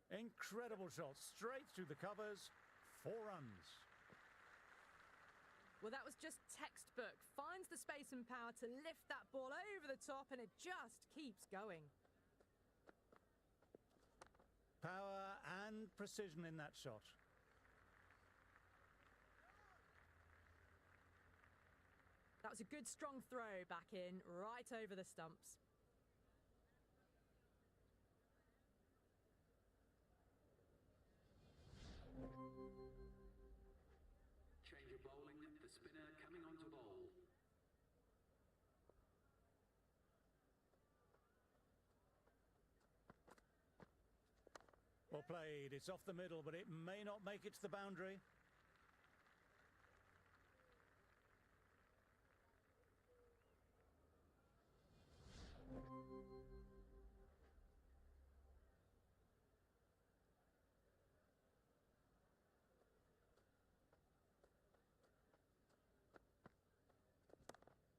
Incredible shot, straight through the covers, 4 runs. Well, that was just textbook. Finds the space and power to lift that ball over the top, and it just keeps going. Power and precision in that shot. That was a good, strong throw back in, right over the stumps. Change of bowling. The spinner coming on to bowl. Well played. It's off the middle, but it may not make it to the boundary.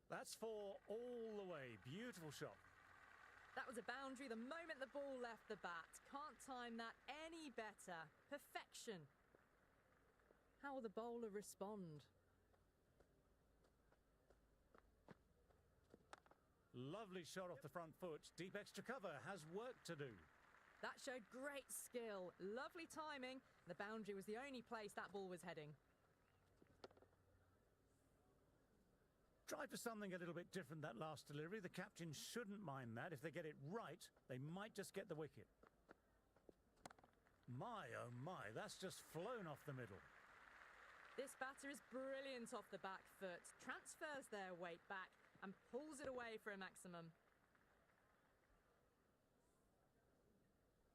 That's four all the way. Beautiful shot. That was a boundary the moment the ball left the bat. Can't time that any better. Perfection. How will the bowler respond? Lovely shot off the front foot. Deep extra cover has work to do. That showed great skill. Lovely timing. The boundary was the only place that ball was heading. Try for something a little bit different that last delivery. The captain shouldn't mind that. If they get it right, they might just get the wicket. My, oh my, that's just flown off the middle. This batter is brilliant off the back foot, transfers their weight back and pulls it away for a maximum.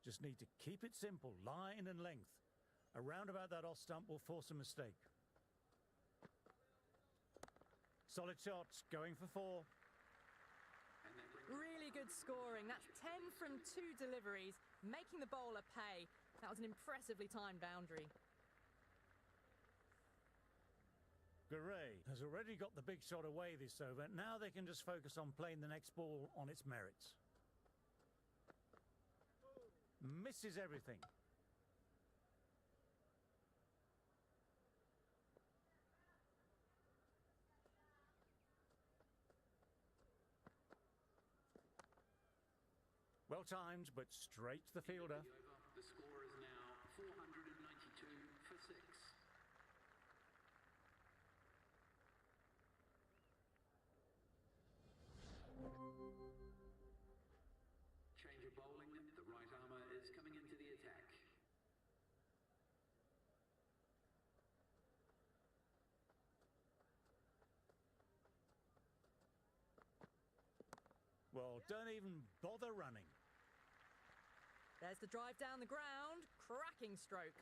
Just need to keep it simple, line and length. A roundabout that off stump will force a mistake. Solid shots, going for four. Really good scoring. That's 10 from 2 deliveries, making the bowler pay. That was an impressively timed boundary. Garie has already got the big shot away this over. Now they can just focus on playing the next ball on its merits. Misses everything. Well timed, but straight to the fielder. The score is now 492 for 6. Change of bowling. The right armour is coming into the attack. Well, don't even bother running. There's the drive down the ground. Cracking stroke.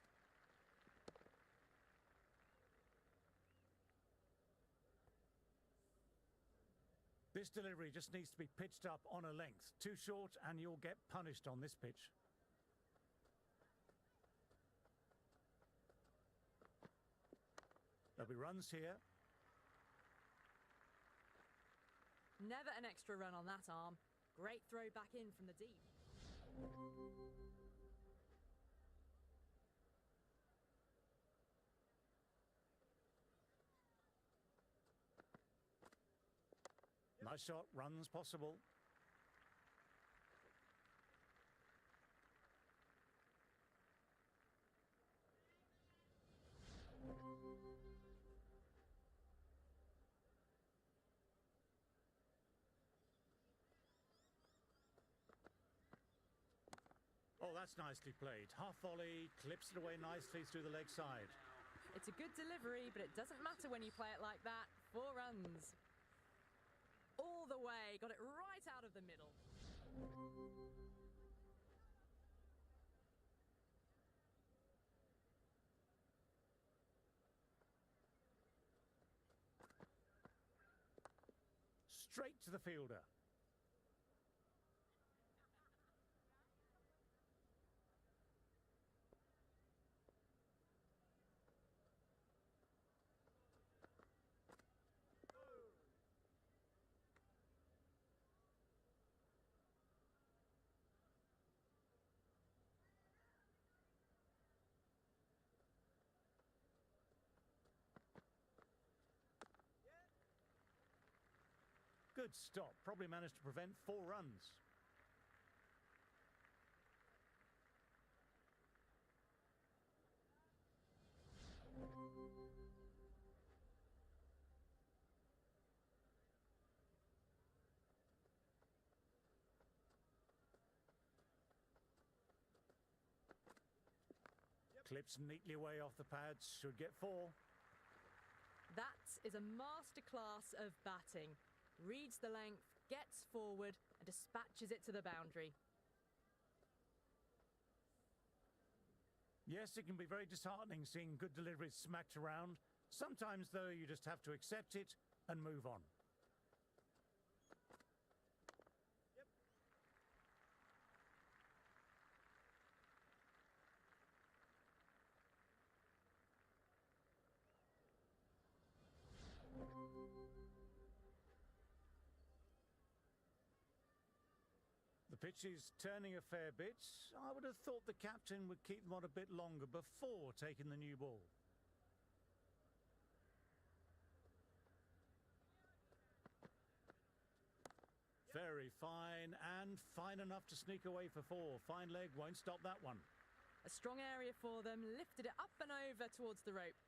This delivery just needs to be pitched up on a length. Too short and you'll get punished on this pitch. There'll be runs here. Never an extra run on that arm. Great throw back in from the deep. Nice shot, runs possible. Oh, that's nicely played. Half volley, clips it away nicely through the leg side. It's a good delivery, but it doesn't matter when you play it like that. 4 runs. All the way, got it right out of the middle. Straight to the fielder. Good stop. Probably managed to prevent 4 runs. Clips neatly away off the pads. Should get 4. That is a masterclass of batting. Reads the length, gets forward and dispatches it to the boundary. Yes, it can be very disheartening seeing good deliveries smacked around. Sometimes, though, you just have to accept it and move on. The pitch is turning a fair bit. I would have thought the captain would keep them on a bit longer before taking the new ball. Very fine, and fine enough to sneak away for four. Fine leg, won't stop that one. A strong area for them, lifted it up and over towards the rope.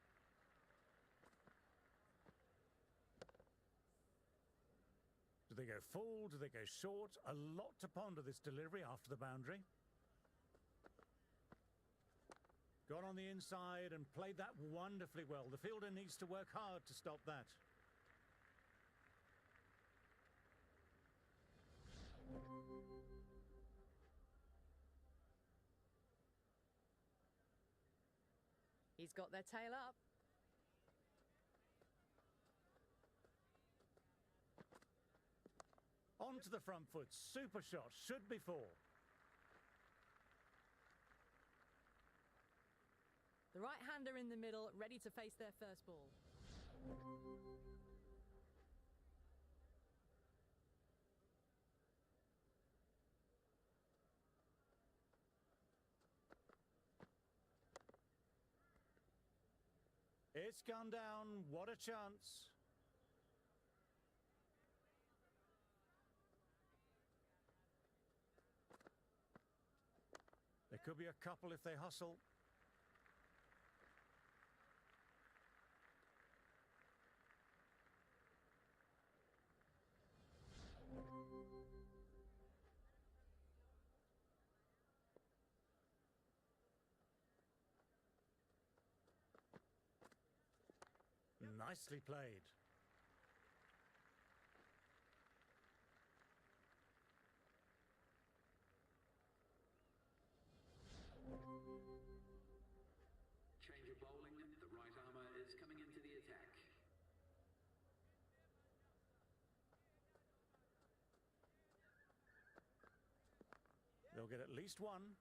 Do they go full? Do they go short? A lot to ponder this delivery after the boundary. Got on the inside and played that wonderfully well. The fielder needs to work hard to stop that. He's got their tail up. Onto the front foot. Super shot. Should be four. The right-hander in the middle, ready to face their first ball. It's gone down. What a chance. There could be a couple if they hustle. Nicely played. Change of bowling. The right armour is coming into the attack. They'll get at least one.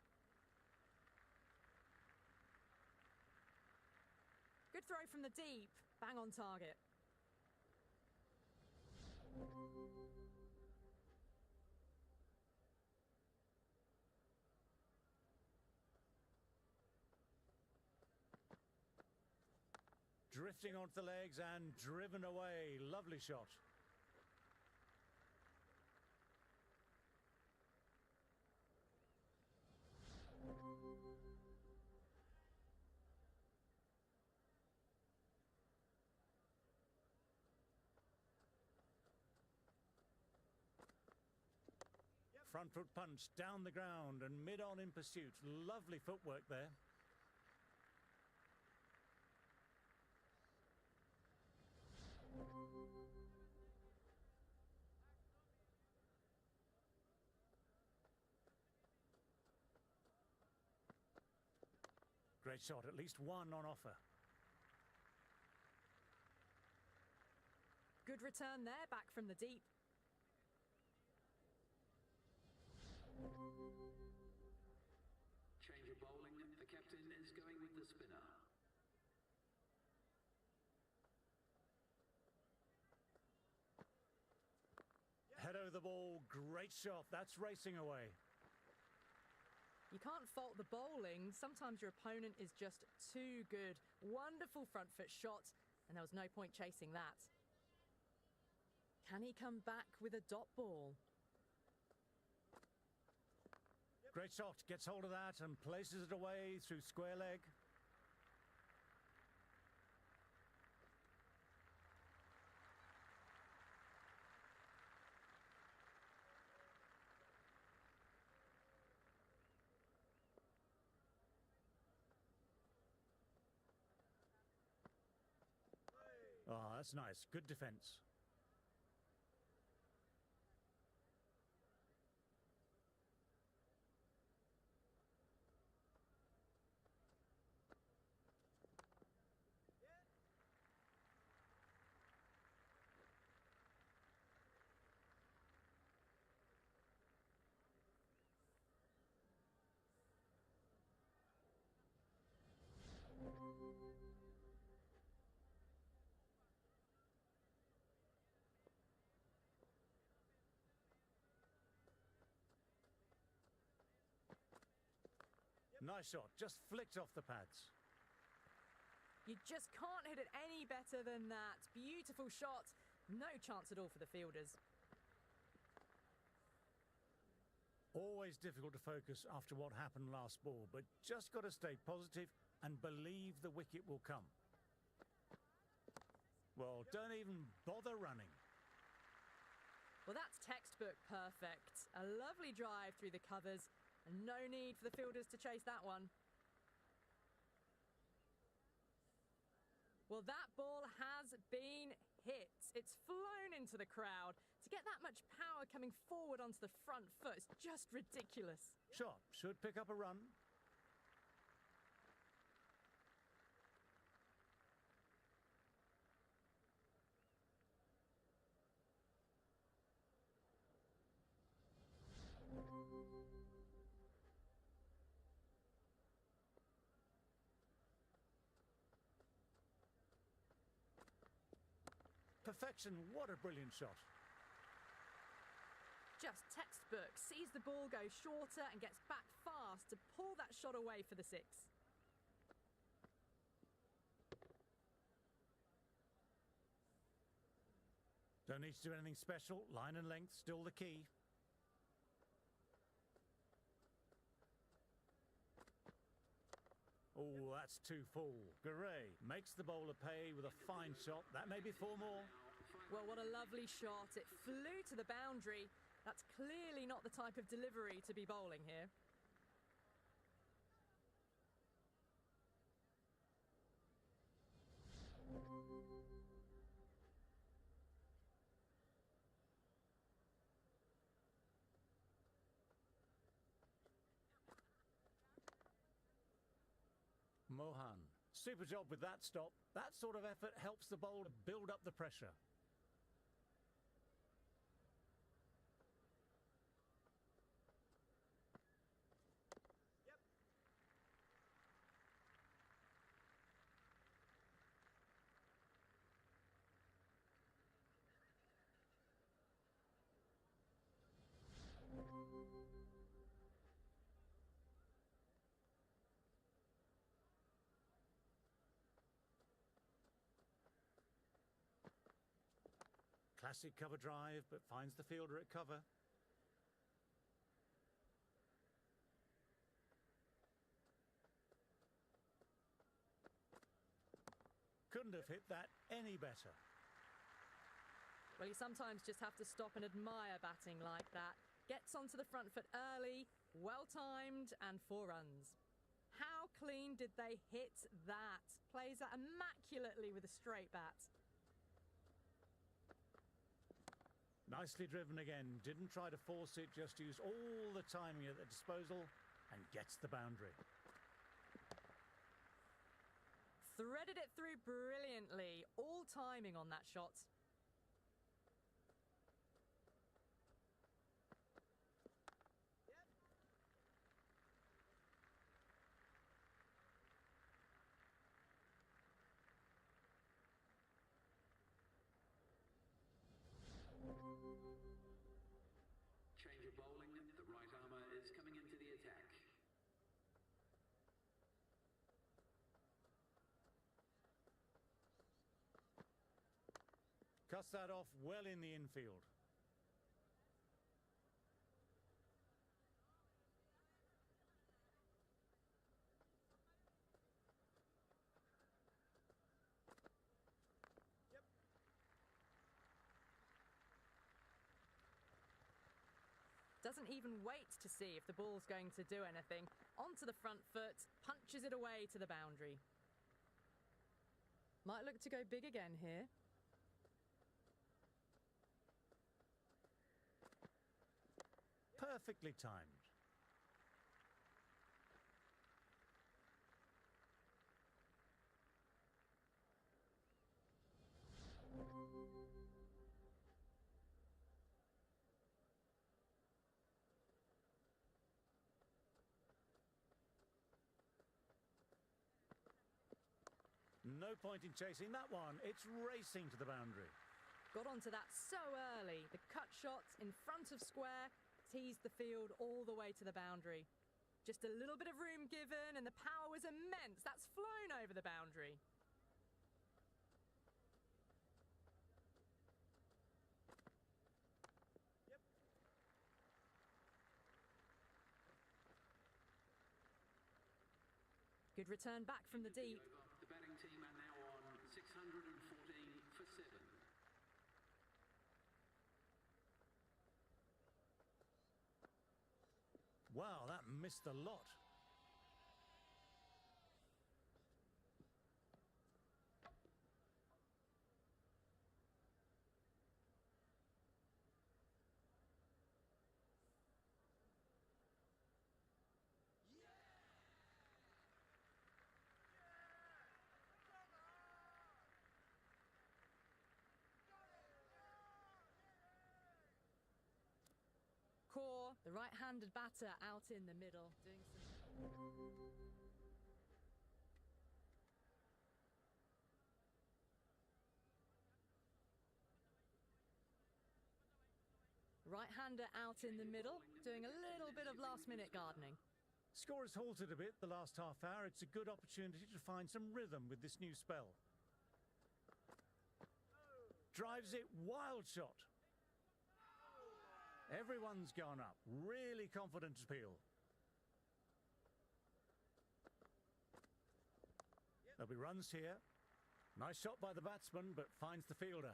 Good throw from the deep. Bang on target. Drifting onto the legs and driven away. Lovely shot. Front foot punch down the ground and mid-on in pursuit. Lovely footwork there. Great shot, at least one on offer. Good return there, back from the deep. Change of bowling. The captain is going with the spinner. Head over the ball, great shot. That's racing away. You can't fault the bowling. Sometimes your opponent is just too good. Wonderful front foot shot, and there was no point chasing that. Can he come back with a dot ball? Great shot, gets hold of that and places it away through square leg. Oh, that's nice. Good defense. Nice shot, just flicked off the pads. You just can't hit it any better than that. Beautiful shot. No chance at all for the fielders. Always difficult to focus after what happened last ball, but just got to stay positive and believe the wicket will come. Well, don't even bother running. Well, that's textbook perfect. A lovely drive through the covers, and no need for the fielders to chase that one. Well, that ball has been hit. It's flown into the crowd. To get that much power coming forward onto the front foot is just ridiculous. Shot should pick up a run. Perfection, what a brilliant shot. Just textbook. Sees the ball go shorter and gets back fast to pull that shot away for the six. Don't need to do anything special. Line and length, still the key. Oh, that's too full. Garie makes the bowler pay with a fine shot. That may be 4 more. Well, what a lovely shot. It flew to the boundary. That's clearly not the type of delivery to be bowling here. Mohan, super job with that stop. That sort of effort helps the bowler build up the pressure. Classic cover drive, but finds the fielder at cover. Couldn't have hit that any better. Well, you sometimes just have to stop and admire batting like that. Gets onto the front foot early, well-timed, and 4 runs. How clean did they hit that? Plays that immaculately with a straight bat. Nicely driven again. Didn't try to force it, just used all the timing at the disposal and gets the boundary. Threaded it through brilliantly. All timing on that shot. Change of bowling. The right armour is coming into the attack. Cuts that off well in the infield. Doesn't even wait to see if the ball's going to do anything. Onto the front foot, punches it away to the boundary. Might look to go big again here. Perfectly timed. No point in chasing that one. It's racing to the boundary. Got onto that so early. The cut shot in front of square teased the field all the way to the boundary. Just a little bit of room given, and the power was immense. That's flown over the boundary. Good return back from the deep. The batting team are now on 614 for 7. Wow, that missed a lot. Core, the right-handed batter, out in the middle, doing some... Right-hander out in the middle, doing a little bit of last-minute gardening. Score has halted a bit the last half hour. It's a good opportunity to find some rhythm with this new spell. Drives it, wild shot. Everyone's gone up. Really confident appeal. There'll be runs here. Nice shot by the batsman, but finds the fielder.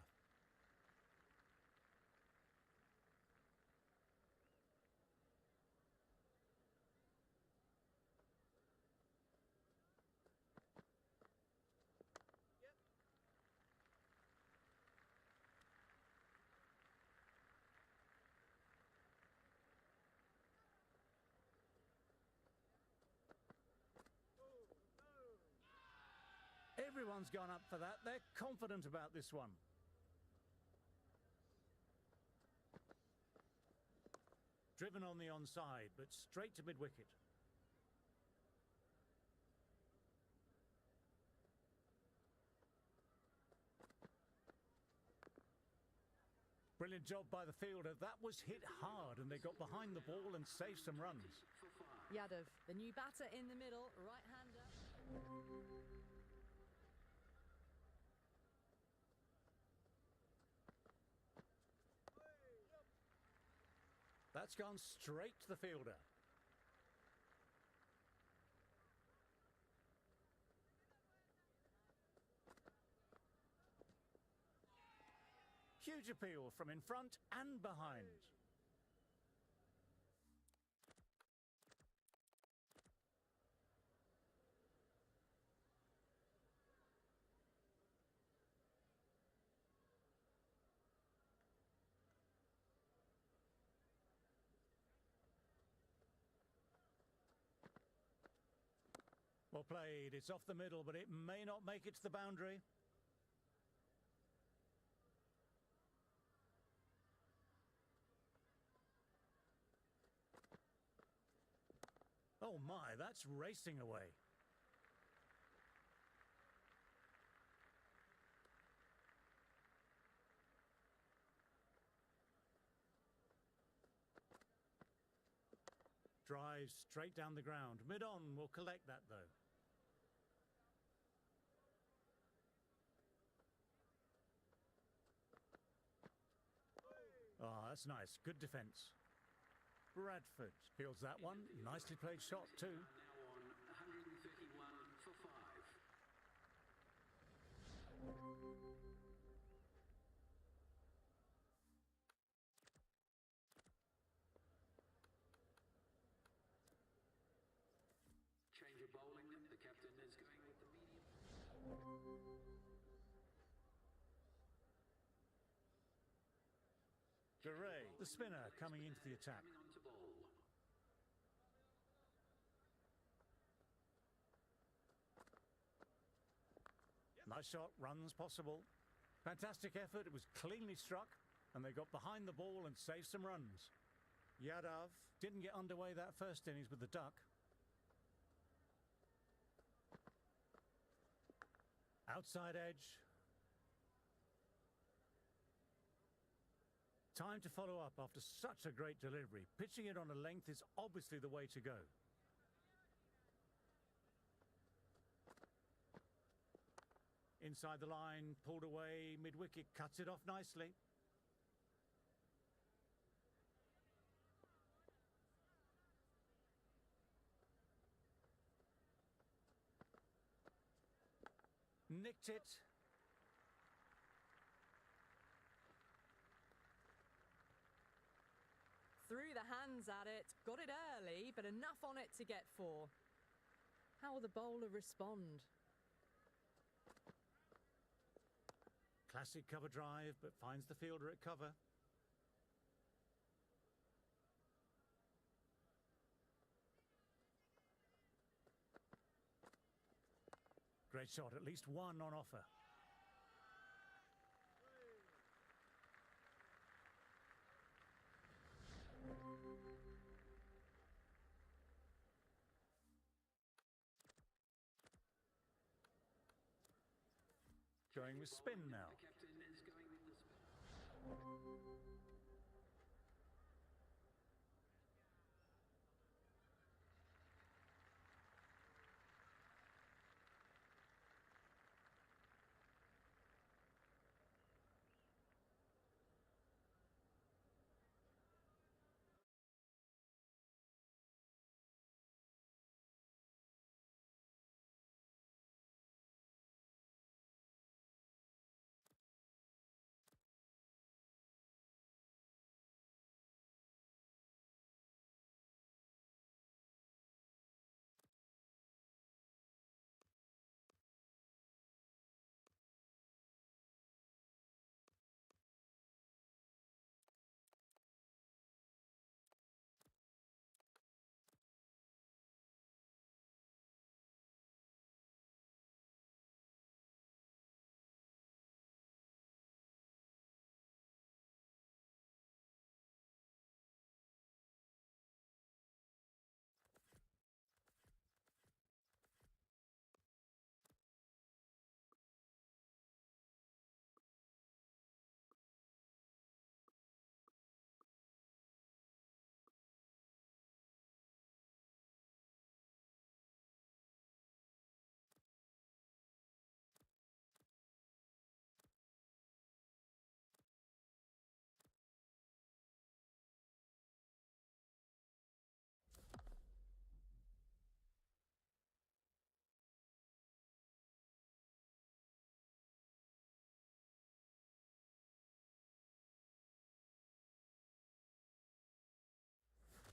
Everyone's gone up for that. They're confident about this one. Driven on the onside, but straight to mid-wicket. Brilliant job by the fielder. That was hit hard, and they got behind the ball and saved some runs. Yadav, the new batter in the middle, right-hander. That's gone straight to the fielder. Huge appeal from in front and behind. Well played. It's off the middle, but it may not make it to the boundary. Oh my, that's racing away. Drives straight down the ground. Mid-on will collect that though. Oh, that's nice. Good defence. Bradford fields that one. Nicely played shot too. Now on 131 for 5. Change of bowling. The captain is going with the medium. Garie, the spinner, coming into the attack. Coming on to bowl. Nice shot, runs possible. Fantastic effort, it was cleanly struck, and they got behind the ball and saved some runs. Yadav didn't get underway that first innings with the duck. Outside edge. Time to follow up after such a great delivery. Pitching it on a length is obviously the way to go. Inside the line, pulled away, mid-wicket, cuts it off nicely. Nicked it. Threw the hands at it, got it early, but enough on it to get 4. How will the bowler respond? Classic cover drive, but finds the fielder at cover. Great shot, at least one on offer. Going with spin now. The captain is going with the spin.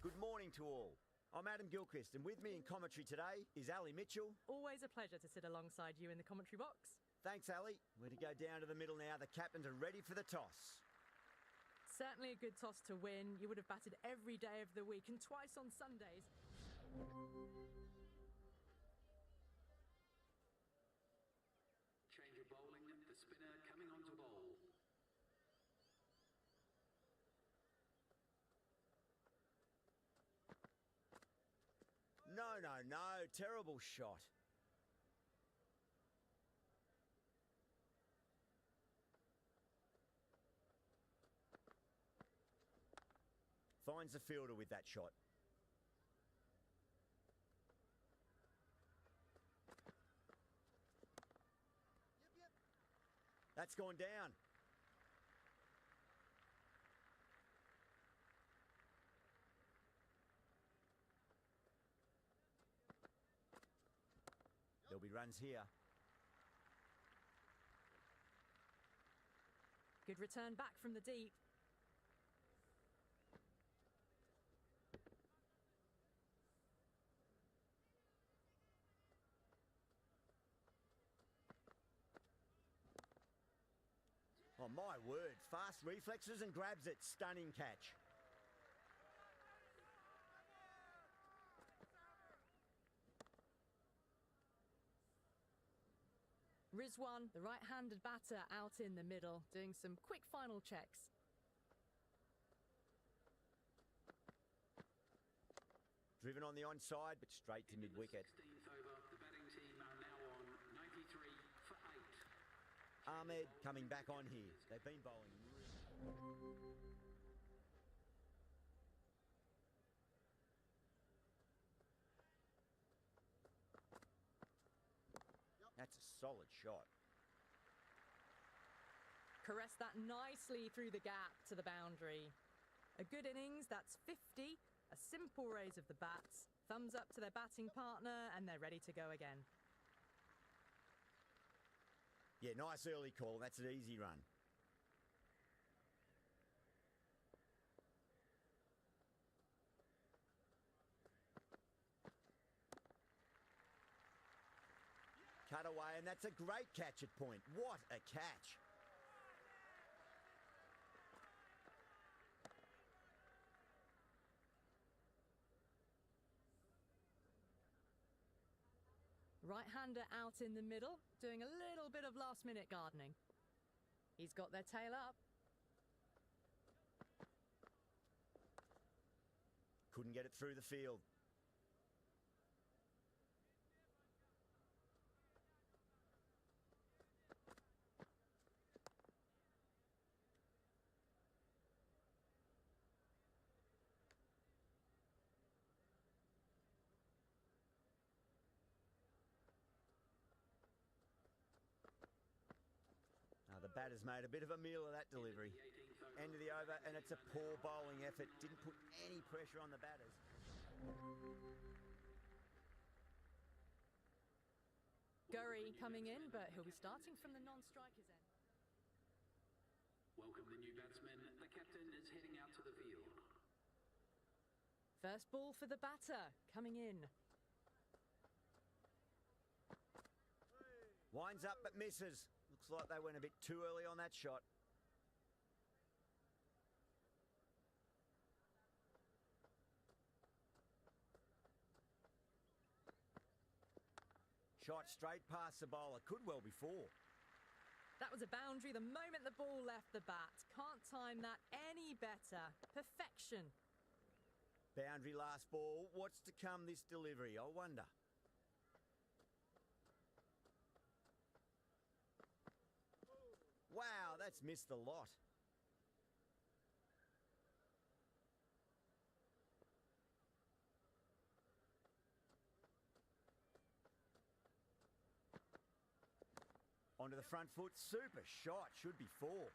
Good morning to all. I'm Adam Gilchrist, and with me in commentary today is Ali Mitchell. Always a pleasure to sit alongside you in the commentary box. Thanks, Ali. We're to go down to the middle now. The captains are ready for the toss. Certainly a good toss to win. You would have batted every day of the week and twice on Sundays. Change of bowling. The spinner coming on to bowl. No. Terrible shot. Finds the fielder with that shot. That's gone down. There'll be runs here. Good return back from the deep. Oh, my word. Fast reflexes and grabs it. Stunning catch. Rizwan, the right-handed batter, out in the middle, doing some quick final checks. Driven on the onside, but straight to mid-wicket. 16th over. The batting team are now on 93 for 8. Ahmed coming back on here. They've been bowling. That's a solid shot. Caressed that nicely through the gap to the boundary. A good innings, that's 50. A simple raise of the bats. Thumbs up to their batting partner, and they're ready to go again. Yeah, nice early call. That's an easy run. Cut away, and that's a great catch at point. What a catch. Right-hander out in the middle, doing a little bit of last-minute gardening. He's got their tail up. Couldn't get it through the field. The batter's made a bit of a meal of that delivery. End of the over, and it's a poor bowling effort. Didn't put any pressure on the batters. Garie coming in, but he'll be starting from the non-strikers end. Welcome the new batsman. The captain is heading out to the field. First ball for the batter, coming in. Winds up but misses. Looks like they went a bit too early on that shot. Shot straight past the bowler. Could well be four. That was a boundary the moment the ball left the bat. Can't time that any better. Perfection. Boundary last ball. What's to come this delivery? I wonder. Wow, that's missed a lot. Onto the front foot. Super shot. Should be four.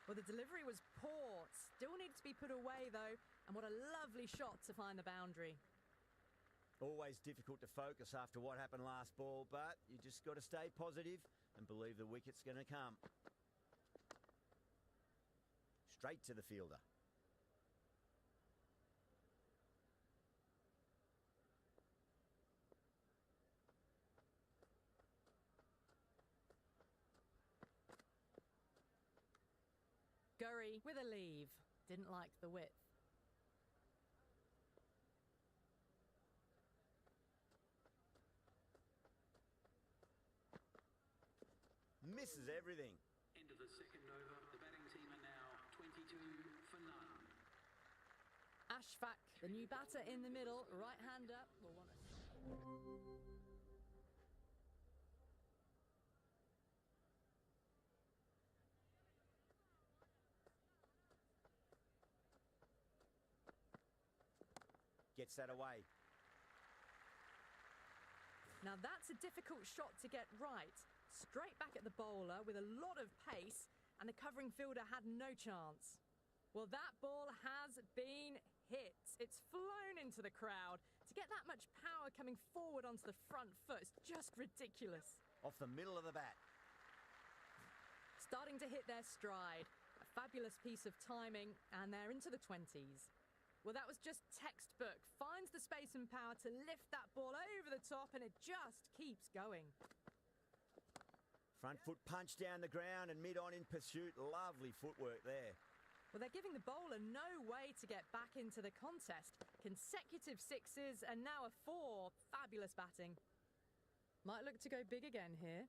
Well, the delivery was poor. Still needs to be put away, though. And what a lovely shot to find the boundary. Always difficult to focus after what happened last ball, but you just got to stay positive and believe the wicket's going to come. Straight to the fielder. Garie with a leave. Didn't like the width. Misses everything. End of the second over. The batting team are now 22 for none. Ashfaq, the new batter in the middle, right-hander, will want to... Gets that away. Now that's a difficult shot to get right. Straight back at the bowler with a lot of pace, and the covering fielder had no chance. Well, that ball has been hit. It's flown into the crowd. To get that much power coming forward onto the front foot is just ridiculous. Off the middle of the bat. Starting to hit their stride. A fabulous piece of timing, and they're into the 20s. Well, that was just textbook. Finds the space and power to lift that ball over the top, and it just keeps going. Front foot punch down the ground and mid-on in pursuit. Lovely footwork there. Well, they're giving the bowler no way to get back into the contest. Consecutive sixes and now a four. Fabulous batting. Might look to go big again here.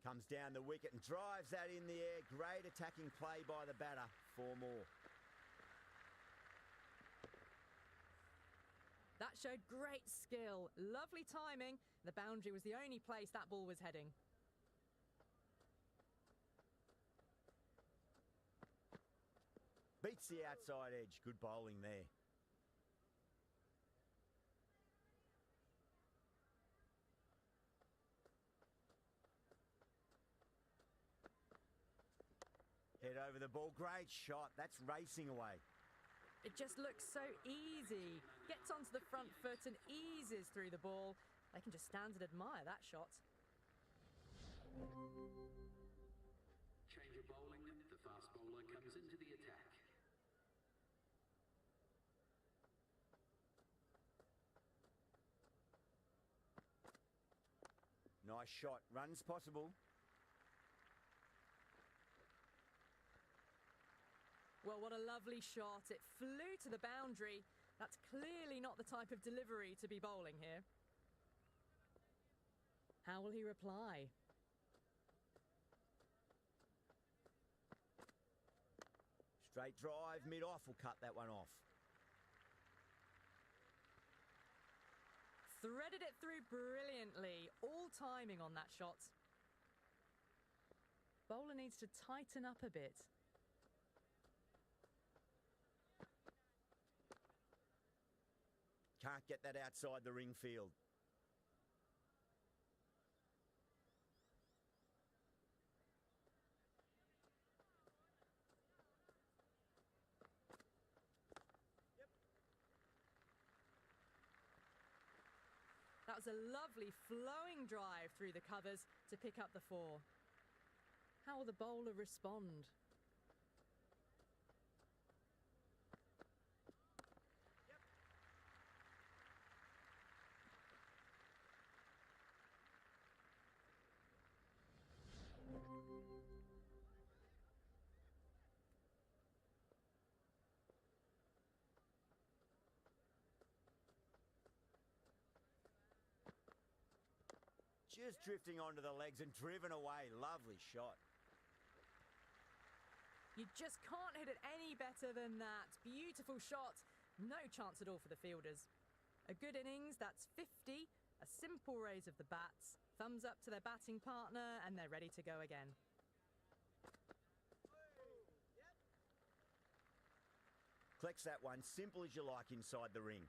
Comes down the wicket and drives that in the air. Great attacking play by the batter. Four more. That showed great skill. Lovely timing. The boundary was the only place that ball was heading. Beats the outside edge. Good bowling there. Head over the ball. Great shot. That's racing away. It just looks so easy. Gets onto the front foot and eases through the ball. They can just stand and admire that shot. Change of bowling. The fast bowler comes into the attack. Nice shot. Runs possible. Well, what a lovely shot. It flew to the boundary. That's clearly not the type of delivery to be bowling here. How will he reply? Straight drive, mid-off will cut that one off. Threaded it through brilliantly. All timing on that shot. Bowler needs to tighten up a bit. Can't get that outside the ring field. That was a lovely flowing drive through the covers to pick up the 4. How will the bowler respond? Just drifting onto the legs and driven away. Lovely shot. You just can't hit it any better than that. Beautiful shot. No chance at all for the fielders. A good innings, that's 50. A simple raise of the bats. Thumbs up to their batting partner and they're ready to go again. Collects that one, simple as you like inside the ring.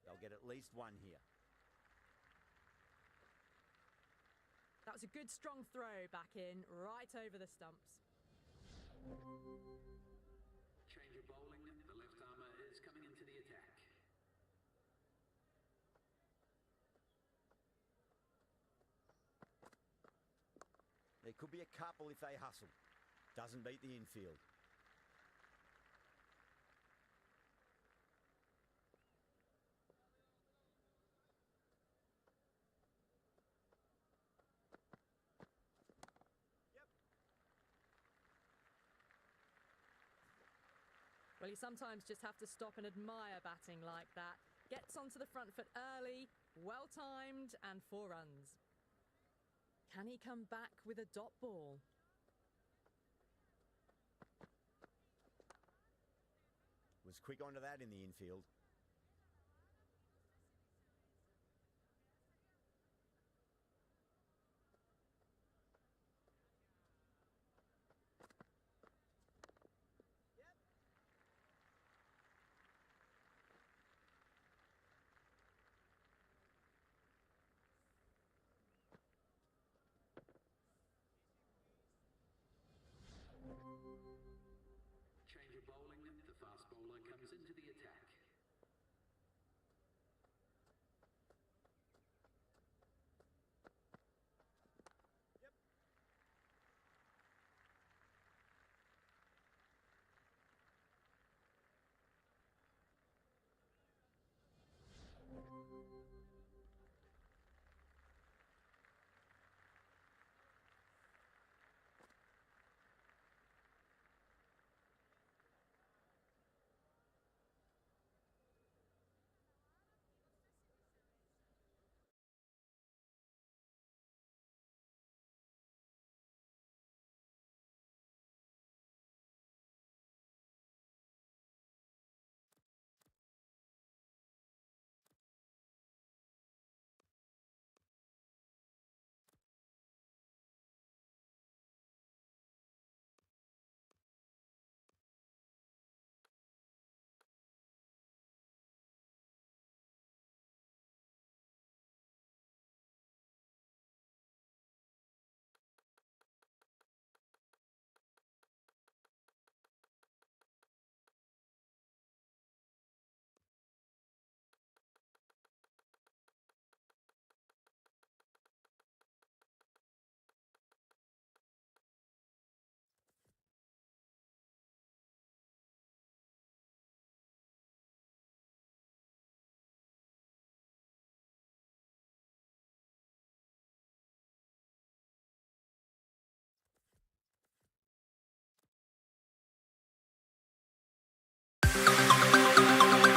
They'll get at least one here. That was a good strong throw back in, right over the stumps. Change of bowling. The left armour is coming into the attack. There could be a couple if they hustle. Doesn't beat the infield. Well, you sometimes just have to stop and admire batting like that. Gets onto the front foot early, well timed, and 4 runs. Can he come back with a dot ball? Was quick onto that in the infield. Change of bowling. The fast bowler comes into the attack.